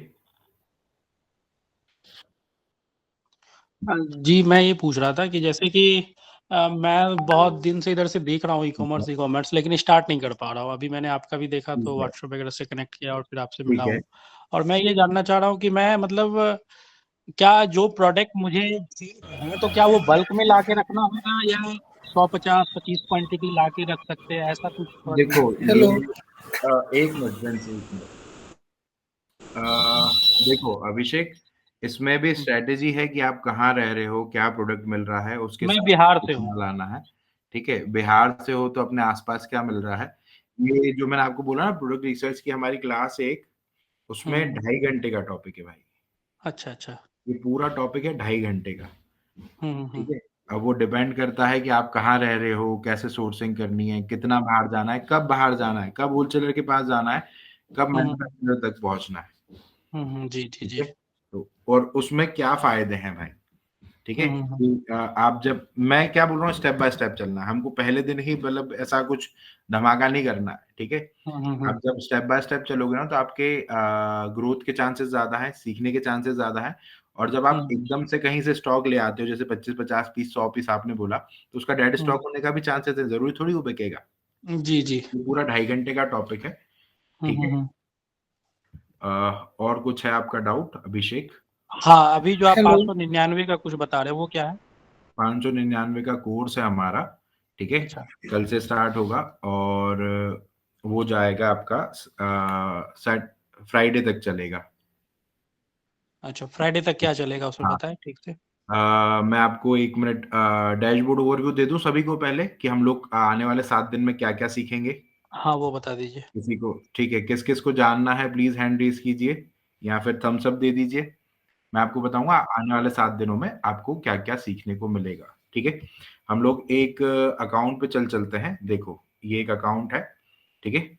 B: जी, मैं ये पूछ रहा था कि जैसे कि मैं बहुत दिन से इधर से देख रहा हूँ ई-कॉमर्स ई-कॉमर्स, लेकिन स्टार्ट नहीं कर पा रहा हूँ। अभी मैंने आपका भी देखा तो
A: ठीक है,
B: व्हाट्सएप वगैरह से कनेक्ट किया और फिर आपसे मिला
A: ठीक है।
B: हूँ। और मैं ये जानना चाह रहा हूँ कि मैं मतलब क्या जो प्रोडक्ट मुझे चाहिए हैं, तो क्या वो बल्क में लाके रखना होगा या 100-50, 25 क्वांटिटी लाके रख सकते हैं, ऐसा कुछ थोड़ा
A: देखो
B: डिटेल में
A: ये
C: हेलो।
B: बताइए?
A: 1 मिनट, फ्रेंड्स, 1 मिनट। अ, देखो अभिषेक, इसमें भी
B: हुँ,
A: स्ट्रैटेजी है कि आप कहाँ रह रहे हो, क्या प्रोडक्ट मिल रहा है, उसके
B: मैं
A: हिसाब
B: बिहार
A: से
B: से हूँ।
A: कितना लाना है, ठीक है? बिहार से हो तो अपने आस-पास क्या मिल रहा है, ये जो मैंने आपको बोला ना प्रोडक्ट रिसर्च की हमारी क्लास है एक,
B: हुँ,
A: उसमें
B: हुँ।
A: 2.5 घंटे का टॉपिक है भाई।
B: अच्छा, अच्छा।
A: ये पूरा टॉपिक है 2.5 घंटे का,
B: हुँ, हुँ, हुँ।
A: ठीक है? अब वो डिपेंड करता है कि आप कहाँ रह रहे हो, कैसे सोर्सिंग करनी है, कितना बाहर जाना है, कब बाहर जाना है, कब होलसेलर के पास जाना है, कब
B: हुँ, हुँ, हुँ।
A: मैन्युफैक्चरर तक पहुँचना है,
B: हुँ, हुँ। जी, जी,
A: ठीक
B: जी।
A: है? तो और उसमें क्या फ़ायदे हैं भाई, ठीक है?
B: हुँ, हुँ, हुँ।
A: कि आप जब मैं क्या बोल रहा हूँ, स्टेप बाय स्टेप चलना है, हमको पहले दिन ही मतलब ऐसा कुछ धमाका नहीं करना है, ठीक है?
B: हुँ, हुँ, हुँ।
A: आप जब स्टेप बाय स्टेप चलोगे ना तो आपके ग्रोथ के चांसेस ज़्यादा हैं, सीखने के चांसेस ज़्यादा हैं, और जब
B: हुँ,
A: आप
B: हुँ।
A: एकदम से कहीं से स्टॉक ले आते हो, जैसे 25, 50 पीस, 100 पीस आपने बोला, तो उसका डेड
B: हुँ।
A: स्टॉक होने का भी चांसेस है, ज़रूरी थोड़ी वो बिकेगा।
B: जी, जी।
A: ये पूरा 2.5 घंटे का टॉपिक है,
B: हुँ,
A: ठीक
B: हुँ,
A: है?
B: हुँ।
A: और कुछ है आपका डाउट अभिषेक?
B: हाँ, अभी जो आप
C: हेलो।
B: 599 का कुछ बता रहे हो, वो क्या है?
A: 599 का कोर्स है हमारा, ठीक है?
B: अच्छा,
A: कल से स्टार्ट होगा और वो जाएगा आपका सैट फ्राइडे तक चलेगा।
B: अच्छा, फ्राइडे तक क्या चलेगा उसमें
A: हाँ।
B: बताएँ ठीक से?
A: मैं आपको 1 मिनट डैशबोर्ड ओवरव्यू दे दूँ सभी को पहले कि हम लोग आने वाले 7 दिन में क्या-क्या सीखेंगे?
B: हाँ, वो बता दीजिए।
A: किसी को ठीक है, किस-किस को जानना है प्लीज़ हैंड रेज़ कीजिए या फिर थम्स अप दे दीजिए। मैं आपको बताऊँगा आने वाले 7 दिनों में आपको क्या-क्या सीखने को मिलेगा, ठीक है? हम लोग एक अकाउंट पे चलते हैं, देखो ये एक अकाउंट है, ठीक है?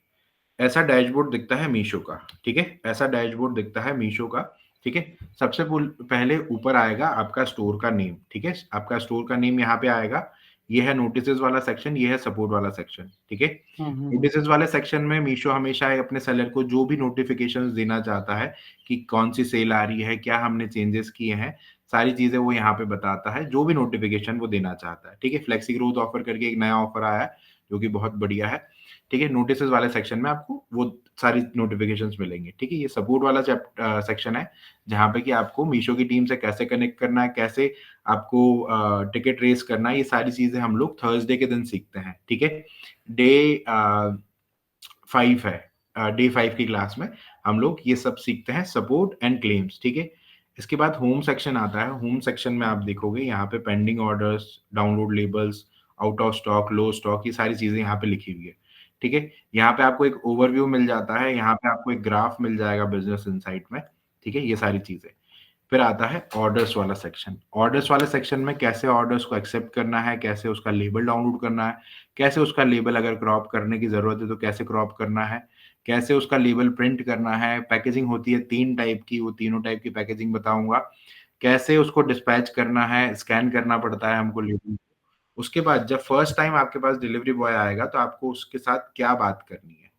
A: ऐसा डैशबोर्ड दिखता है मीशो का, ठीक है? ऐसा डैशबोर्ड दिखता है मीशो का, ठीक है? सबसे पुल पहले ऊपर आएगा आपका स्टोर का नेम, ठीक है? आपका स्टोर का नेम यहाँ पे आएगा, ये है नोटिसेस वाला सेक्शन, ये है सपोर्ट वाला सेक्शन, ठीक है। नोटिसेस वाले सेक्शन में मीशो हमेशा अपने सेलर को जो भी नोटिफिकेशंस देना चाहता है कि कौन सी सेल आ रही है, क्या हमने चेंजेस किए हैं, सारी चीजें वो यहाँ पे बताता है, जो भी नोटिफिकेशन वो देना चाहता है, ठीक है। फ्लेक्सी ग्रोथ ऑफर करके एक नया ऑफर आया है जो कि बहुत बढ़िया है, ठीक है। नोटिसेस वाले सेक्शन में आपको वो सारी नोटिफिकेशंस मिलेंगे, ठीक है। ये सपोर्ट वाला सेक्शन है जहाँ पे कि आपको मीशो की टीम से कैसे कनेक्ट करना है, कैसे आपको टिकट रेस करना है, ये सारी चीजें हम लोग थर्सडे के दिन सीखते हैं, ठीक है। डे 5 है, डे 5 की क्लास में हम लोग ये सब सीखते हैं, सपोर्ट एंड क्लेम्स, ठीक है। इसके बाद होम सेक्शन आता है। होम सेक्शन में आप देखोगे यहाँ पे pending orders, download labels, out of stock, low stock, ये सारी चीजें यहाँ पे लिखी हुई है, ठीक है। यहाँ पे आपको एक ओवरव्यू मिल जाता है, यहाँ पे आपको एक ग्राफ मिल जाएगा बिजनेस इनसाइट में, ठीक है, ये सारी चीजें। फिर आता है ऑर्डर्स वाला सेक्शन। ऑर्डर्स वाले सेक्शन में कैसे ऑर्डर्स को एक्सेप्ट करना है, कैसे उसका लेबल डाउनलोड करना है, कैसे उसका लेबल अगर क्रॉप करने की ज़रूरत है तो कैसे क्रॉप करना है, कैसे उसका लेबल प्रिंट करना है। पैकेजिंग होती है 3 टाइप की, वो तीनों टाइप की पैकेजिंग बताऊँगा। कैसे उसको डिस्पैच करना है, स्कैन करना पड़ता है हमको लेबल। उसके बाद जब फर्स्ट टाइम आपके पास डिलीवरी बॉय आएगा तो आपको उसके साथ क्या बात करनी है,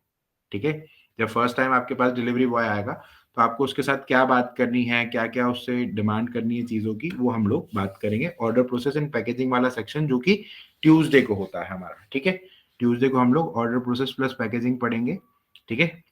A: ठीक है? जब फर्स्ट टाइम आपके पास डिलीवरी बॉय आएगा, तो आपको उसके साथ क्या बात करनी है, क्या-क्या उससे डिमांड करनी है चीज़ों की, वो हम लोग बात करेंगे। ऑर्डर प्रोसेस एंड पैकेजिंग वाला सेक्शन जो कि ट्यूसडे को होता है हमारा, ठीक है? ट्यूसडे को हम लोग ऑर्डर प्रोसेस प्लस पैकेजिंग पढ़ेंगे, ठीक है?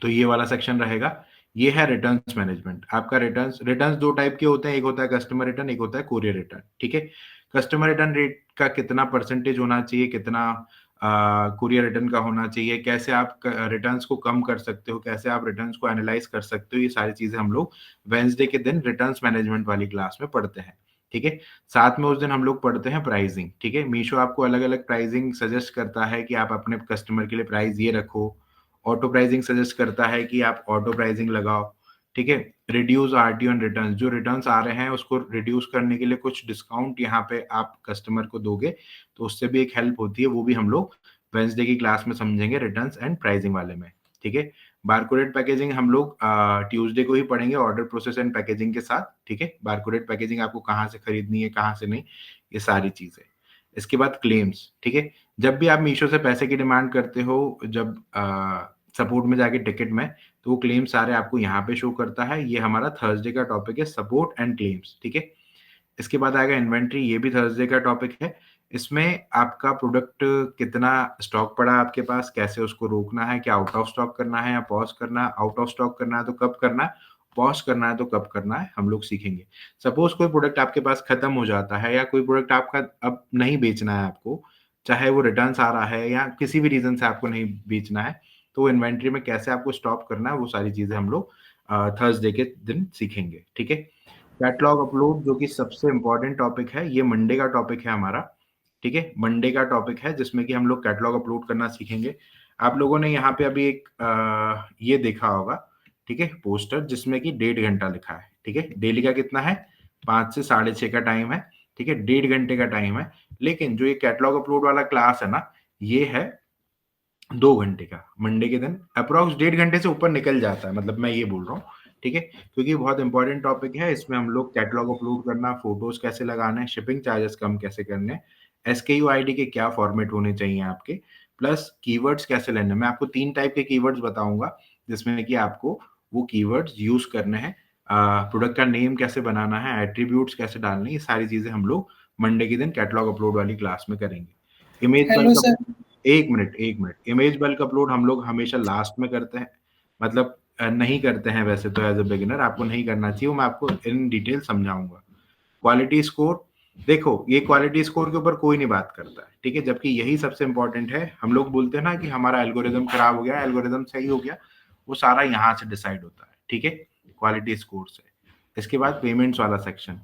A: तो ये वाला सेक्शन रहेगा। ये है रिटर्न्स मैनेजमेंट। आपका रिटर्न्स रिटर्न्स 2 टाइप के होते हैं, एक होता है कस्टमर रिटर्न, एक होता है कोरियर रिटर्न, ठीक है? कस्टमर रिटर्न रेट का कितना परसेंटेज होना चाहिए, कितना कोरियर रिटर्न का होना चाहिए, कैसे आप रिटर्न्स को कम कर सकते हो, कैसे आप रिटर्न्स को एनालाइज कर सकते हो, ये सारी चीजें हम लोग वेंसडे के दिन रिटर्न्स मैनेजमेंट वाली क्लास में पढ़ते हैं, ठीक है। साथ में उस दिन हम लोग पढ़ते हैं प्राइसिंग, ठीक है। मीशो आपको अलग अलग प्राइसिंग सजेस्ट करता है कि आप अपने कस्टमर के लिए प्राइस ये रखो। ऑटो प्राइसिंग सजेस्ट करता है कि आप ऑटो प्राइसिंग लगाओ, ठीक है। रिड्यूस आरटीओ एंड रिटर्न्स, जो रिटर्न्स आ रहे हैं उसको रिड्यूस करने के लिए कुछ डिस्काउंट यहाँ पे आप कस्टमर को दोगे, तो उससे भी एक हेल्प होती है, वो भी हम लोग वेंसडे की क्लास में समझेंगे रिटर्न्स एंड प्राइसिंग वाले में, ठीक है। बारकोडेड पैकेजिंग हम लोग ट्यूसडे को ही पढ़ेंगे ऑर्डर प्रोसेस एंड पैकेजिंग के साथ, ठीक है। बारकोडेड पैकेजिंग आपको कहाँ से खरीदनी है, कहाँ से नहीं, ये सारी चीजें। इसके बाद क्लेम्स, ठीक है। जब भी आप मीशो से पैसे की डिमांड करते हो, जब सपोर्ट में जाके टिकट में, तो वो क्लेम सारे आपको यहाँ पे शो करता है। ये हमारा थर्सडे का टॉपिक है, सपोर्ट एंड क्लेम्स, ठीक है। इसके बाद आएगा इन्वेंट्री, ये भी थर्सडे का टॉपिक है। इसमें आपका प्रोडक्ट कितना स्टॉक पड़ा है आपके पास, कैसे उसको रोकना है, क्या आउट ऑफ स्टॉक करना है या पॉज करना है, आउट ऑफ स्टॉक करना है तो कब करना है, पॉज करना है तो कब करना है, हम लोग सीखेंगे। सपोज कोई प्रोडक्ट आपके पास खत्म हो जाता है या कोई प्रोडक्ट आपका अब नहीं बेचना है आपको, चाहे वो रिटर्न्स आ रहा है या किसी भी रीजन से आपको नहीं बेचना है, तो इन्वेंट्री में कैसे आपको स्टॉप करना है, वो सारी चीजें हम लोग थर्सडे के दिन सीखेंगे, ठीक है। कैटलॉग अपलोड जो कि सबसे इम्पोर्टेंट टॉपिक है, ये मंडे का टॉपिक है हमारा, ठीक है। मंडे का टॉपिक है जिसमें कि हम लोग कैटलॉग अपलोड करना सीखेंगे। आप लोगों ने यहाँ पे अभी एक ये देखा होगा, ठीक है, पोस्टर जिसमें कि 1.5 घंटा लिखा है, ठीक है। डेली का कितना है, 5 से 6:30 का टाइम है, ठीक है, 1.5 घंटे का टाइम है। लेकिन जो ये कैटलॉग अपलोड वाला क्लास है ना, ये है 2 घंटे का। मंडे के दिन अप्रॉक्स 1.5 घंटे से ऊपर निकल जाता है, मतलब मैं ये बोल रहा हूँ, ठीक है, क्योंकि बहुत इंपॉर्टेंट टॉपिक है। इसमें हम लोग कैटलॉग अपलोड करना, फोटोज कैसे लगाना है, शिपिंग चार्जेस कम कैसे करने हैं, एसकेयू आईडी के क्या फॉर्मेट होने चाहिए आपके, प्लस कीवर्ड्स कैसे लेने हैं। मैं आपको 3 टाइप के कीवर्ड्स बताऊंगा जिसमें कि आपको वो कीवर्ड्स यूज करने हैं। प्रोडक्ट का नेम कैसे बनाना है, एट्रीब्यूट्स कैसे डालने हैं, ये सारी चीजें हम लोग मंडे के दिन कैटलॉग अपलोड वाली क्लास में करेंगे। Image
C: hello
A: bulk,
C: sir.
A: 1 minute image bulk upload हम लोग हमेशा लास्ट में करते हैं, मतलब नहीं करते हैं वैसे तो एज अ बिगिनर, आपको नहीं करना चाहिए, वो मैं आपको इन डिटेल समझाऊंगा। क्वालिटी स्कोर, देखो ये क्वालिटी स्कोर के ऊपर कोई नहीं बात करता है, ठीक है, जबकि यही सबसे इंपॉर्टेंट है। हम लोग बोलते हैं ना कि हमारा एल्गोरिदम खराब हो गया, एल्गोरिदम सही हो गया, वो सारा यहाँ से डिसाइड होता है, ठीक है, क्वालिटी स्कोर से। इसके बाद पेमेंट्स वाला सेक्शन।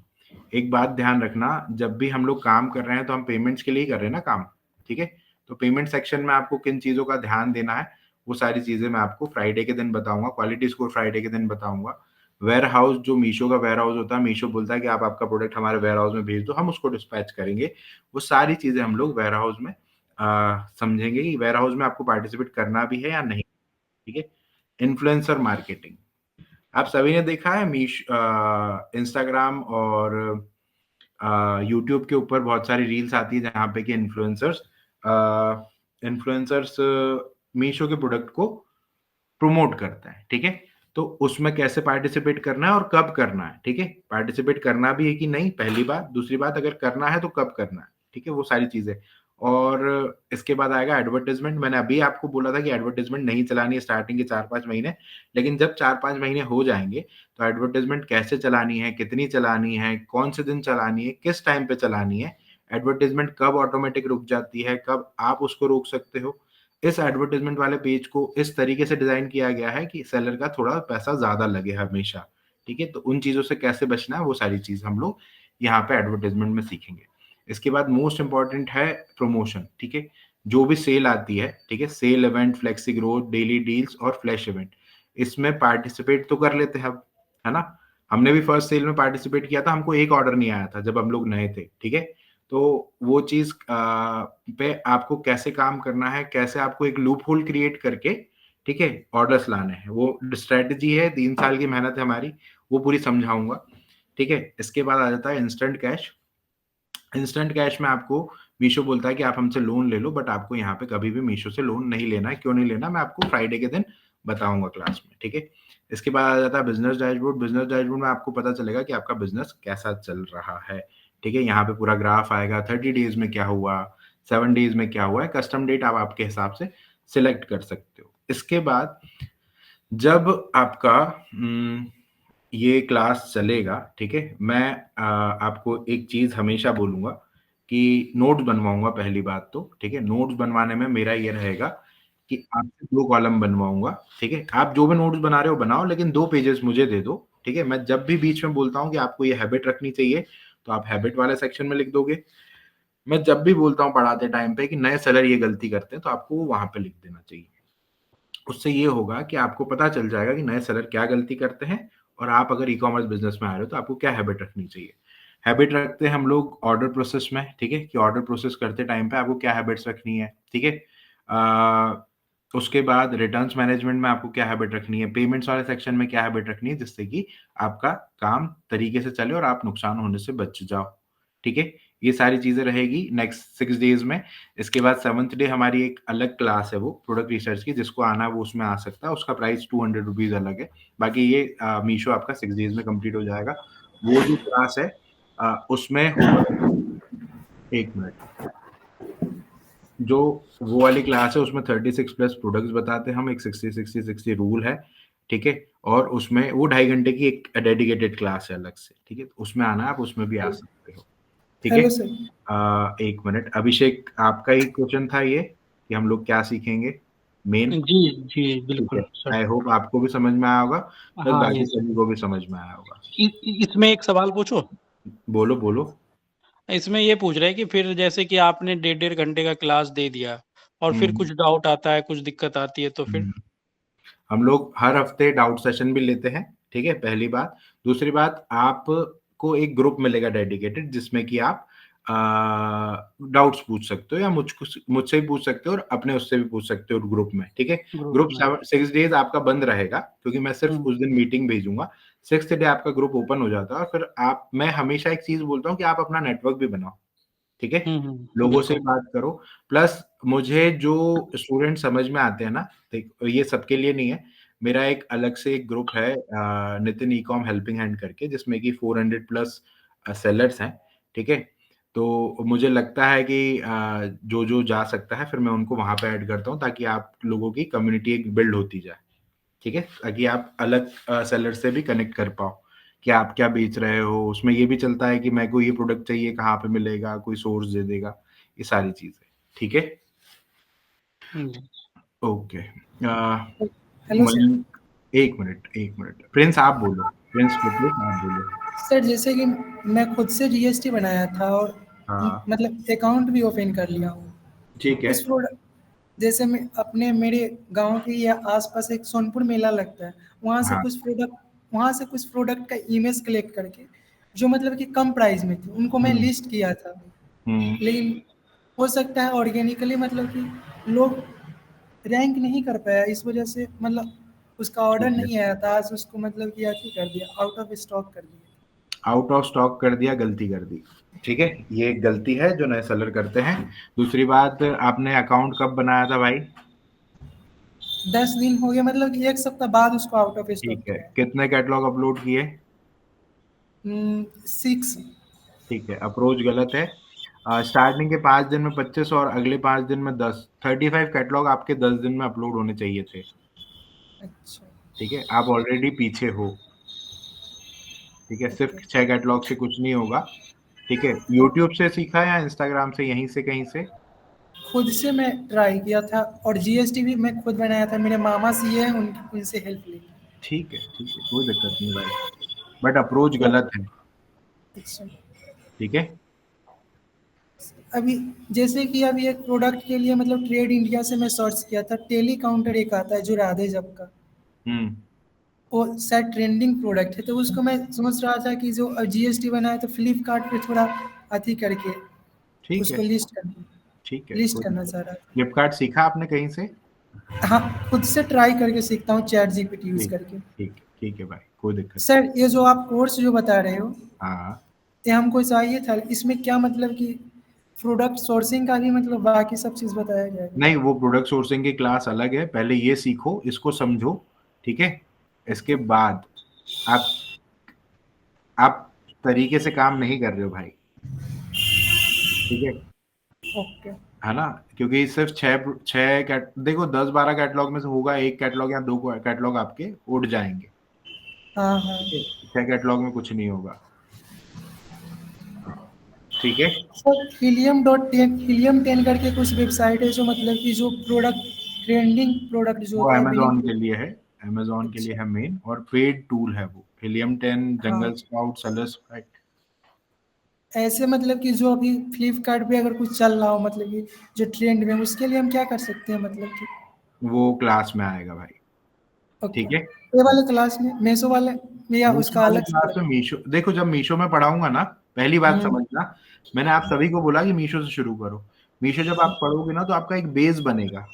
A: एक बात ध्यान रखना, जब भी हम लोग काम कर रहे हैं तो हम पेमेंट्स के लिए ही कर रहे हैं ना काम, ठीक है। तो पेमेंट सेक्शन में आपको किन चीजों का ध्यान देना है, वो सारी चीजें मैं आपको फ्राइडे के दिन बताऊंगा। क्वालिटी स्कोर फ्राइडे के दिन बताऊंगा। वेयर हाउस, जो मीशो का वेयर हाउस होता है, मीशो बोलता है कि आप आपका प्रोडक्ट हमारे वेयर हाउस में भेज दो, हम उसको डिस्पैच करेंगे। वो सारी चीजें हम लोग वेयर हाउस में समझेंगे कि वेयर हाउस में आपको पार्टिसिपेट करना भी है या नहीं, ठीक है। इन्फ्लुएंसर मार्केटिंग, आप सभी ने देखा है इंस्टाग्राम और यूट्यूब के ऊपर बहुत सारी रील्स आती है जहाँ पे कि इन्फ्लुएंसर्स मीशो के प्रोडक्ट को प्रमोट करता है, ठीक है? तो उसमें कैसे पार्टिसिपेट करना है और कब करना है, ठीक है? पार्टिसिपेट करना भी है कि नहीं, पहली बात। दूसरी बात, अगर करना है तो कब करना है, ठीक है? वो सारी चीज़ें। और इसके बाद आएगा एडवर्टाइज़मेंट। मैंने अभी आपको बोला था कि एडवर्टाइज़मेंट नहीं चलानी है स्टार्टिंग के 4-5 महीने, लेकिन जब 4-5 महीने हो जाएँगे, तो एडवर्टाइज़मेंट कैसे चलानी है, कितनी चलानी है, कौन से दिन चलानी है, किस टाइम पे चलानी है, एडवर्टाइज़मेंट कब ऑटोमैटिक रुक जाती है, कब आप उसको रोक सकते हो। इस एडवर्टाइज़मेंट वाले पेज को इस तरीके से डिज़ाइन किया गया है कि सेलर का थोड़ा पैसा ज़्यादा लगे हमेशा, ठीक है? तो उन चीज़ों से कैसे बचना है, वो सारी चीज़ हम लोग यहाँ पे एडवर्टाइज़मेंट में सीखेंगे। इसके बाद मोस्ट इम्पोर्टेंट है प्रमोशन, ठीक है? जो भी सेल आती है, ठीक है? Sale event, flexi growth, daily deals और फ्लैश इवेंट, इसमें पार्टिसिपेट तो कर लेते हैं हम, है ना? हमने भी फर्स्ट सेल में पार्टिसिपेट किया था, हमको एक ऑर्डर नहीं आया था जब हम लोग नए थे, ठीक है? तो वो चीज़ पे आपको कैसे काम करना है, कैसे आपको एक लूप होल क्रिएट करके, ठीक है, ऑर्डर्स लाने हैं। वो स्ट्रैटेजी है, 3 साल की मेहनत है हमारी, वो पूरी समझाऊँगा, ठीक है? इसके बाद आ जाता है इंस्टेंट कैश। इंस्टेंट कैश में आपको मीशो बोलता है कि आप हमसे लोन ले लो, बट आपको यहाँ पे कभी भी मीशो से लोन नहीं लेना है। क्यों नहीं लेना, मैं आपको फ्राइडे के दिन बताऊँगा क्लास में, ठीक है? इसके बाद आ जाता है बिज़नेस डैशबोर्ड। बिज़नेस डैशबोर्ड में आपको पता चलेगा कि आपका बिज़नेस कैसा चल रहा है, ठीक है? यहाँ पे पूरा ग्राफ आएगा, 30 डेज़ में क्या हुआ, 7 डेज़ में क्या हुआ है, कस्टम डेट आप आपके हिसाब से सिलेक्ट कर सकते हो। इसके बाद जब आपका ये क्लास चलेगा, ठीक है? मैं आपको एक चीज़ हमेशा बोलूँगा कि नोट्स बनवाऊँगा पहली बात तो, ठीक है? नोट्स बनवाने में मेरा ये रहेगा कि आपसे 2 कॉलम बनवाऊँगा, ठीक है? आप जो भी नोट्स बना रहे हो बनाओ, लेकिन 2 पेजेज़ मुझे दे दो, ठीक है? मैं जब भी बीच में बोलता हूँ कि आपको ये हैबिट रखनी चाहिए, तो आप हैबिट वाले सेक्शन में लिख दोगे। मैं जब भी बोलता हूँ पढ़ाते टाइम पे कि नए सेलर ये गलती करते हैं, तो आपको वो वहाँ पे लिख देना चाहिए। उससे ये होगा कि आपको पता चल जाएगा कि नए सेलर क्या गलती करते हैं और आप अगर ई-कॉमर्स बिज़नेस में आ रहे हो तो आपको क्या हैबिट रखनी चाहिए। हैबिट रखते हैं हम लोग ऑर्डर प्रोसेस में, ठीक है? कि ऑर्डर प्रोसेस करते टाइम पे आपको क्या हैबिट्स रखनी है, ठीक है? उसके बाद रिटर्न्स मैनेजमेंट में आपको क्या हैबिट रखनी है, पेमेंट्स वाले सेक्शन में क्या हैबिट रखनी है जिससे कि आपका काम तरीके से चले और आप नुकसान होने से बच जाओ, ठीक है? ये सारी चीज़ें रहेगी नेक्स्ट 6 डेज़ में। इसके बाद 7th डे हमारी एक अलग क्लास है वो प्रोडक्ट रिसर्च की, जिसको आना है वो उसमें आ सकता है, उसका प्राइस ₹200 अलग है। बाकी ये मीशो आपका 6 डेज़ में कंप्लीट हो जाएगा। वो जो क्लास है उसमें होगा 1 मिनट, जो वो वाली क्लास है उसमें 36 प्लस प्रोडक्ट्स बताते हैं हम, एक 60-60-60 रूल है, ठीक है? और उसमें वो 2.5 घंटे की एक डेडिकेटेड क्लास है अलग से, ठीक है? तो उसमें आना है, आप उसमें भी आ सकते हो, ठीक है?
C: Hello sir.
A: 1 मिनट, अभिषेक आपका ही क्वेश्चन था ये कि हम लोग क्या सीखेंगे मेन?
B: जी, जी,
A: ठीक है,
B: बिल्कुल सर।
A: आई होप आपको भी समझ में आया होगा, प्लस
B: हाँ,
A: बाकी
B: ये
A: सभी को भी समझ में आया होगा।
B: इसमें एक सवाल पूछूँ?
A: बोलो, बोलो।
B: इसमें ये पूछ रहे हैं कि फिर जैसे कि आपने डेढ़-डेढ़ घंटे का क्लास दे दिया और फिर
A: हुँ,
B: कुछ डाउट आता है, कुछ दिक्कत आती है तो फिर?
A: हुँ। हम लोग हर हफ्ते डाउट सेशन भी लेते हैं, ठीक है? पहली बात। दूसरी बात, आपको एक ग्रुप मिलेगा डेडिकेटेड जिसमें कि आप अ, डाउट्स पूछ सकते हो या मुझसे भी पूछ सकते हो और अपने उससे भी पूछ सकते हो ग्रुप में, ठीक है?
B: ग्रुप
A: ग्रुप
B: में।
A: 6 डेज़ आपका बंद रहेगा क्योंकि मैं सिर्फ़
B: हुँ,
A: उस दिन मीटिंग भेजूँगा। 6th डे आपका ग्रुप ओपन हो जाता है और फिर आप मैं हमेशा एक चीज़ बोलता हूँ कि आप अपना नेटवर्क भी बनाओ। ठीक है?
B: हुँ, हुँ,
A: लोगों से
B: बिल्कुल।
A: बात करो, प्लस मुझे जो स्टूडेंट समझ में आते हैं ना, देख ये सबके लिए नहीं है। मेरा एक अलग से एक ग्रुप है नितिन ई-कॉम हेल्पिंग हैंड करके जिसमें कि 400 प्लस सेलर्स हैं, ठीक है? तो मुझे लगता है कि जो-जो जा सकता है फिर मैं उनको वहाँ पे ऐड करता हूँ ताकि आप लोगों की कम्युनिटी एक बिल्ड होती जाए। ठीक है? ताकि आप अलग सेलर से भी कनेक्ट कर पाओ, कि आप क्या बेच रहे हो, उसमें ये भी चलता है कि मेरे को ये प्रोडक्ट चाहिए, कहाँ पे मिलेगा, कोई सोर्स दे देगा, ये सारी चीज़ें, ठीक है?
B: जी।
A: Okay
C: hello sir.
A: Mayank 1 minute, Prince आप बोलो, प्रिंस टिटलिस आप बोलो।
C: सर जैसे कि मैं खुद से जीएसटी बनाया था और
A: हाँ,
C: मतलब अकाउंट भी ओपन कर लिया हूँ।
A: ठीक है।
C: कुछ प्रोडक्ट जैसे मैं अपने मेरे गांव के या आसपास एक सोनपुर मेला लगता है,
A: हाँ,
C: वहाँ से कुछ प्रोडक्ट का इमेज कलेक्ट करके जो मतलब कि कम प्राइस में थे उनको मैं
A: हुँ,
C: लिस्ट किया था।
A: हुँ,
C: लेकिन हो सकता है ऑर्गेनिकली मतलब कि लोग रैंक नहीं कर पाया, इस वजह से मतलब उसका ऑर्डर
A: ठीक है।
C: नहीं आया था, आज उसको मतलब कि अथी कर दिया, आउट ऑफ स्टॉक कर दिया।
A: आउट ऑफ स्टॉक कर दिया, गलती कर दी। ठीक है, ये एक गलती है जो नए सेलर करते हैं। दूसरी बात, आपने अकाउंट कब बनाया था भाई?
C: 10 दिन हो गया, मतलब कि 1 सप्ताह बाद उसको आउट ऑफ स्टॉक
A: ठीक है,
C: किया है।
A: कितने कैटलॉग अपलोड किए?
C: 6।
A: ठीक है, अप्रोच गलत है। स्टार्टिंग के 5 दिन में 25 और अगले 5 दिन में 10, 35 कैटलॉग आपके 10 दिन में अपलोड होने चाहिए थे।
C: अच्छा।
A: ठीक है, आप ऑलरेडी पीछे हो। ठीक है, सिर्फ
C: ओके।
A: 6 कैटलॉग से कुछ नहीं होगा। ठीक है, यूट्यूब से सीखा या इंस्टाग्राम से, यहीं से कहीं से?
C: खुद से मैं ट्राई किया था, और जीएसटी भी मैं खुद बनाया था, मेरे मामा सीए हैं, उनसे हेल्प ली।
A: ठीक है, ठीक है, कोई दिक्कत नहीं भाई, बट अप्रोच
C: तो
A: गलत है।
C: अच्छा,
A: ठीक है।
C: अभी जैसे कि अभी एक प्रोडक्ट के लिए मतलब ट्रेड इंडिया से मैं सर्च किया था, टेली काउंटर एक आता है जो राधे जब का,
A: हम्म।
C: वो शायद ट्रेंडिंग प्रोडक्ट है, तो उसको मैं समझ रहा था कि जो जीएसटी बनाया तो फ्लिपकार्ट पे थोड़ा अति करके
A: ठीक है,
C: उसको
A: ठीक है,
C: लिस्ट
A: कोई
C: करना
A: दिक्कत।
C: चाह रहा
A: फ्लिपकार्ट सीखा आपने कहीं से?
C: था। हाँ, खुद से ट्राई करके सीखता हूँ, चैट जीपीटी यूज
A: ठीक,
C: करके।
A: ठीक, ठीक है भाई, कोई दिक्कत नहीं।
C: सर, ये जो आप कोर्स जो बता रहे हो,
A: हाँ।
C: ये हमको चाहिए था, इसमें क्या मतलब कि प्रोडक्ट सोर्सिंग का भी मतलब बाकी सब चीज़ बताया जाएगा?
A: नहीं, वो प्रोडक्ट सोर्सिंग की क्लास अलग है, पहले ये सीखो, इसको समझो। ठीक है, इसके बाद आप आप तरीके से काम नहीं कर रहे हो भाई। ठीक है।
C: ओके।
A: है ना? क्योंकि सिर्फ छह छह कैट देखो, 10-12 कैटलॉग में से होगा एक कैटलॉग या दो कैटलॉग आपके उड़ जाएंगे।
C: हाँ हाँ।
A: ठीक है, 6 कैटलॉग में कुछ नहीं होगा। ठीक है।
C: सर, हीलियम 10 करके कुछ वेबसाइट है जो मतलब कि जो प्रोडक्ट ट्रेंडिंग प्रोडक्ट जो
A: वो
C: होता है
A: अमेजोन
C: बिलिंग।
A: के लिए है, अमेजोन के लिए
C: अच्छा।
A: है मेन, और पेड टूल है वो, हीलियम 10,
C: हाँ,
A: जंगल स्काउट, सलस।
C: ऐसे मतलब कि जो अभी फ्लिपकार्ट पे अगर कुछ चल रहा हो, मतलब कि जो ट्रेंड में, उसके लिए हम क्या कर सकते हैं मतलब कि?
A: वो क्लास में आएगा भाई।
C: ओके।
A: ठीक है।
C: ये वाले क्लास में, मेसो वाले में, या
A: मीशो
C: उसका
A: वाले
C: अलग से
A: क्लास
C: अलग?
A: में, मीशो देखो, जब मीशो में पढ़ाऊंगा ना, पहली बात
C: हम्म।
A: समझना, मैंने आप सभी को बोला कि मीशो से शुरू करो। मीशो जब आप पढ़ोगे ना, तो आपका एक बेस बनेगा।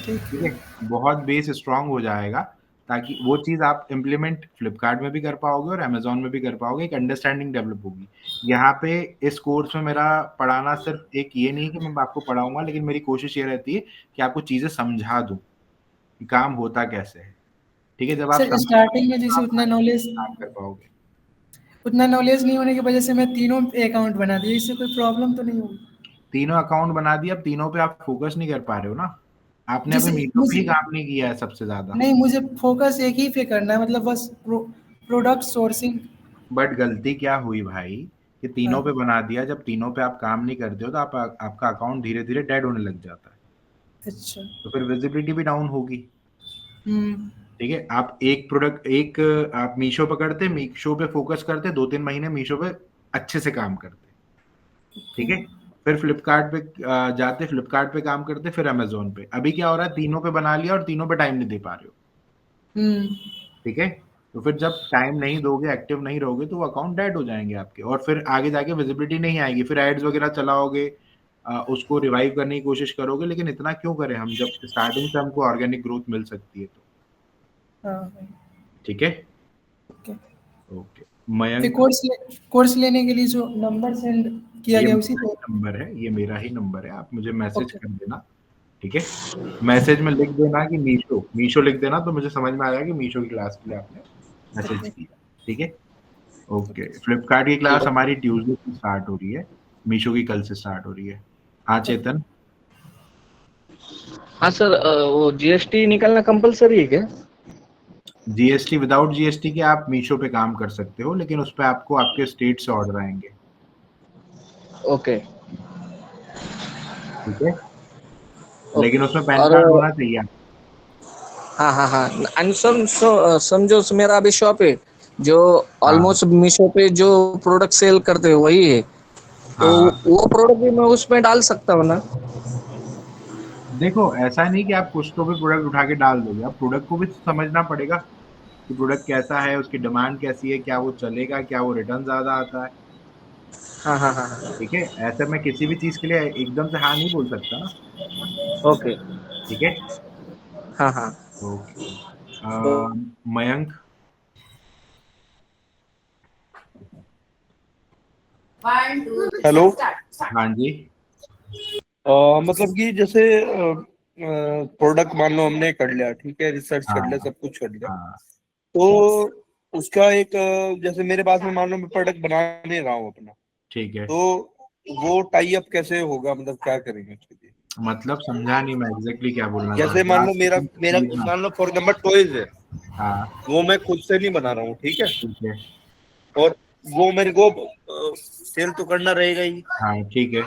C: ठीक
A: ठीक
C: है।
A: है, बहुत बेस स्ट्रांग हो जाएगा, ताकि वो चीज आप इम्प्लीमेंट फ्लिपकार्ट में भी कर पाओगे और अमेजोन में भी कर पाओगे, एक अंडरस्टैंडिंग डेवलप होगी। यहाँ पे इस कोर्स में मेरा पढ़ाना सिर्फ एक ये नहीं कि मैं आपको पढ़ाऊंगा, लेकिन मेरी कोशिश ये रहती है कि आपको चीजें समझा दूं कि काम होता कैसे है। ठीक है, जब आप
C: सर,
A: समझ
C: स्टार्टिंग में
A: तो
C: जैसे
A: आप काम कर पाओगे।
C: उतना नॉलेज नहीं होने की वजह से मैं तीनों अकाउंट बना दिया, इससे कोई प्रॉब्लम तो नहीं होगी?
A: तीनों अकाउंट बना दिया, अब तीनों पे आप फोकस नहीं कर पा रहे हो ना। आपने अभी
C: जैसे
A: मीशो पे
C: मुझे
A: ही काम नहीं किया है सबसे ज्यादा।
C: नहीं, मुझे फोकस एक ही पे करना है, मतलब बस प्रोडक्ट सोर्सिंग।
A: बट गलती क्या हुई भाई, कि तीनों पे
C: हाँ।
A: बना दिया, जब तीनों पे आप काम नहीं करते हो तो आपका अकाउंट धीरे धीरे डेड होने लग जाता है।
C: अच्छा।
A: तो फिर विजिबिलिटी भी डाउन होगी।
C: हम्म।
A: ठीक है, आप एक प्रोडक्ट एक आप मीशो पकड़ते, मीशो पे फोकस करते, 2-3 महीने मीशो पे अच्छे से काम करते।
C: ओके।
A: ठीक है, फिर फ्लिपकार्ट पे जाते, फ्लिपकार्ट पे काम करते, फिर अमेजोन पे। अभी क्या हो रहा है, तीनों पे बना लिया और तीनों पे टाइम नहीं दे पा रहे हो।
C: हम्म।
A: ठीक है, तो फिर जब टाइम नहीं दोगे, एक्टिव नहीं रहोगे, तो वो अकाउंट डेड हो जाएंगे आपके, और फिर आगे जाके विजिबिलिटी नहीं आएगी, फिर एड्स वगैरह चलाओगे, उसको रिवाइव करने की कोशिश करोगे, लेकिन इतना क्यों करें हम, जब स्टार्टिंग से हमको ऑर्गेनिक ग्रोथ मिल सकती है तो।
C: हाँ भाई।
A: ठीक है।
C: ओके।
A: ओके।
C: फिर
A: मयंक,
C: कोर्स लेने के लिए जो नंबर सेंड किया
A: ये
C: गया उसी
A: मेरा
C: पे?
A: ही नंबर है, ये मेरा ही नंबर है, आप मुझे मैसेज
C: ओके।
A: कर देना। ठीक है, मैसेज में लिख देना कि मीशो, मीशो लिख देना, तो मुझे समझ में आ जाएगा कि मीशो की क्लास के लिए आपने मैसेज
C: ओके।
A: किया। ठीक है। Okay,
C: okay.
A: फ्लिपकार्ट की क्लास हमारी ट्यूसडे से स्टार्ट हो रही है, मीशो की कल से स्टार्ट हो रही है। हाँ
C: ओके।
A: चेतन।
D: हाँ सर, वो जीएसटी निकालना कंपलसरी है क्या?
A: जीएसटी, विदाउट जीएसटी के आप मीशो पे काम कर सकते हो, लेकिन उस पे आपको आपके स्टेट से ऑर्डर आएंगे।
D: ओके।
A: ठीक है, लेकिन उसमें
D: ओके।
A: पैन
D: और
A: कार्ड होना चाहिए।
D: हाँ हाँ हाँ, एंड समझो मेरा अभी शॉप है जो
A: हाँ,
D: ऑलमोस्ट मीशो पे जो प्रोडक्ट सेल करते हैं वही है, तो
A: हाँ,
D: वो प्रोडक्ट भी मैं उसमें डाल सकता हूँ ना?
A: देखो, ऐसा नहीं कि आप कुछ तो भी प्रोडक्ट उठा के डाल दोगे, आप प्रोडक्ट को भी समझना पड़ेगा कि प्रोडक्ट कैसा है, उसकी डिमांड कैसी है, क्या वो चलेगा, क्या वो रिटर्न ज्यादा आता है।
D: हाँ हाँ हाँ हाँ।
A: ठीक है, ऐसे मैं किसी भी चीज के लिए एकदम से हाँ नहीं बोल सकता ना।
D: ओके।
A: ठीक है।
D: हाँ हाँ।
A: ओके।
D: तो
A: मयंक,
E: हेलो।
A: हाँ जी।
E: मतलब कि जैसे प्रोडक्ट मान लो हमने कर लिया, ठीक है, रिसर्च कर लिया,
A: हाँ
E: सब कुछ कर लिया,
A: हाँ
E: तो उसका एक जैसे मेरे पास में मान लो मैं प्रोडक्ट बना नहीं रहा हूँ अपना,
A: ठीक है।
E: तो वो टाई अप कैसे होगा, मतलब क्या करेंगे उसके लिए?
A: मतलब समझा नहीं मैं एग्जैक्टली क्या बोलना चाह
E: जैसे
A: रहे
E: मान
A: आप
E: लो मेरा मेरा
A: प्लीज ना।
E: मान लो फॉर एग्जाम्पल टॉयज है,
A: हाँ
E: वो मैं खुद से नहीं बना रहा हूँ, ठीक है,
A: ठीक है।
E: और वो मेरे को सेल तो करना रहेगा ही,
A: हाँ ठीक है।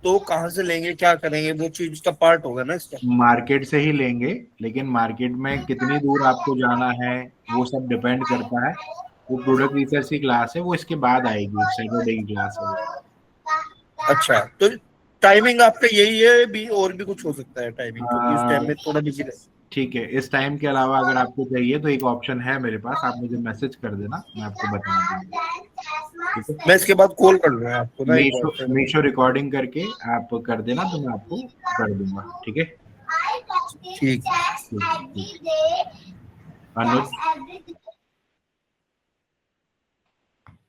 E: तो कहाँ से लेंगे, क्या करेंगे, वो चीज का पार्ट होगा ना इसका।
A: मार्केट से ही लेंगे, लेकिन मार्केट में कितनी दूर आपको जाना है वो सब डिपेंड करता है। वो प्रोडक्ट रिसर्च की क्लास है, वो इसके बाद आएगी, सैटरडे की क्लास है वो।
E: अच्छा, तो टाइमिंग आपका यही है, भी और भी कुछ हो सकता है टाइमिंग, क्योंकि इस टाइम
A: आ,
E: में थोड़ा बिजी रहे।
A: ठीक है, इस टाइम के अलावा अगर आपको चाहिए तो एक ऑप्शन है मेरे पास, आप मुझे मैसेज कर देना, मैं आपको बता दूंगा। ठीक है।
E: मैं इसके बाद कॉल कर लूंगा आपको ना एक बार
A: मीशो
E: फिर।
A: मीशो रिकॉर्डिंग करके आप कर देना तो मैं आपको कर दूंगा। ठीक है।
E: ठीक है।
A: ठीक ठीक। अनुज,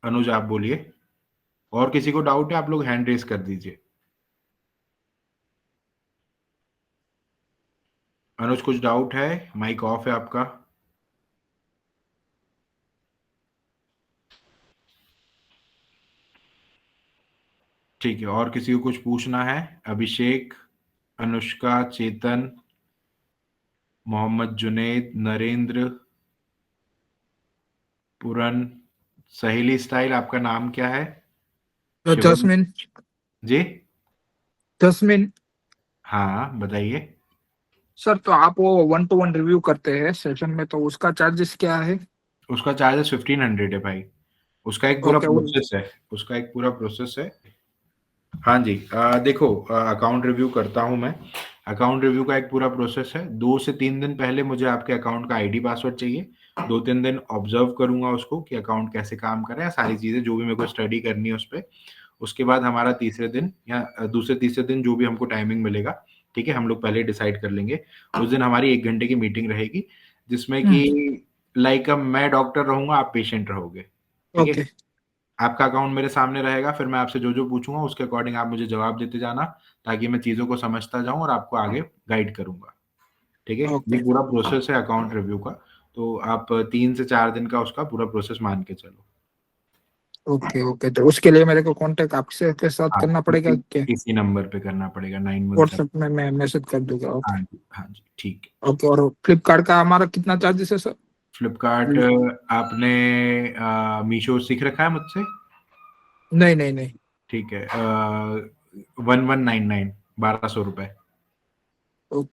A: अनुज आप बोलिए। और किसी को डाउट है आप लोग हैंड रेस कर दीजिए। अनुज कुछ डाउट है? माइक ऑफ है आपका। ठीक है, और किसी को कुछ पूछना है? अभिषेक, अनुष्का, चेतन, मोहम्मद जुनेद, नरेंद्र, पूरन, सहेली स्टाइल, आपका नाम क्या है? शिवम
F: जस्मिन।
A: जी।
F: जस्मिन।
A: हाँ बताइए।
F: सर, तो आप वो 1-to-1 रिव्यू करते हैं सेशन में, तो उसका चार्जेस क्या है?
A: उसका चार्जेस 1500 है भाई। उसका एक पूरा
F: ओके। वो
A: प्रोसेस है। उसका एक पूरा प्रोसेस है। हाँ जी। देखो, अकाउंट रिव्यू करता हूँ मैं। अकाउंट रिव्यू का एक पूरा प्रोसेस है। 2 से 3 दिन पहले मुझे आपके अकाउंट का आईडी पासवर्ड चाहिए। 2-3 दिन ऑब्जर्व करूंगा उसको कि अकाउंट कैसे काम कर रहा है, सारी चीजें जो भी मेरे को स्टडी करनी है उस पर। उसके बाद हमारा तीसरे दिन या दूसरे तीसरे दिन जो भी हमको टाइमिंग मिलेगा, ठीक है, हम लोग पहले डिसाइड कर लेंगे। उस दिन हमारी 1 घंटे की मीटिंग रहेगी, जिसमें कि लाइक मैं डॉक्टर रहूंगा, आप पेशेंट रहोगे। ठीक है।
F: ओके।
A: आपका अकाउंट मेरे सामने रहेगा, फिर मैं आपसे जो जो पूछूंगा उसके अकॉर्डिंग आप मुझे जवाब देते जाना, ताकि मैं चीज़ों को समझता जाऊं और आपको आगे गाइड करूंगा। ठीक है। ये
F: ओके।
A: पूरा प्रोसेस है अकाउंट रिव्यू का। तो आप 3 से 4 दिन का उसका पूरा प्रोसेस मान के चलो।
F: ओके। ओके, तो उसके लिए मेरे को कांटेक्ट आपसे के साथ
A: हाँ,
F: करना पड़ेगा क्या?
A: इसी नंबर पे करना पड़ेगा, 917।
F: व्हाट्सएप में मैं मैसेज कर दूंगा।
A: हाँ
F: ओके।
A: जी, हाँ जी, ठीक है।
F: ओके। और फ्लिपकार्ट का हमारा कितना चार्जेस है सर?
A: फ्लिपकार्ट, आपने मीशो सीख रखा है मुझसे?
F: नहीं नहीं नहीं।
A: ठीक है। 1199, 1200 रुपये।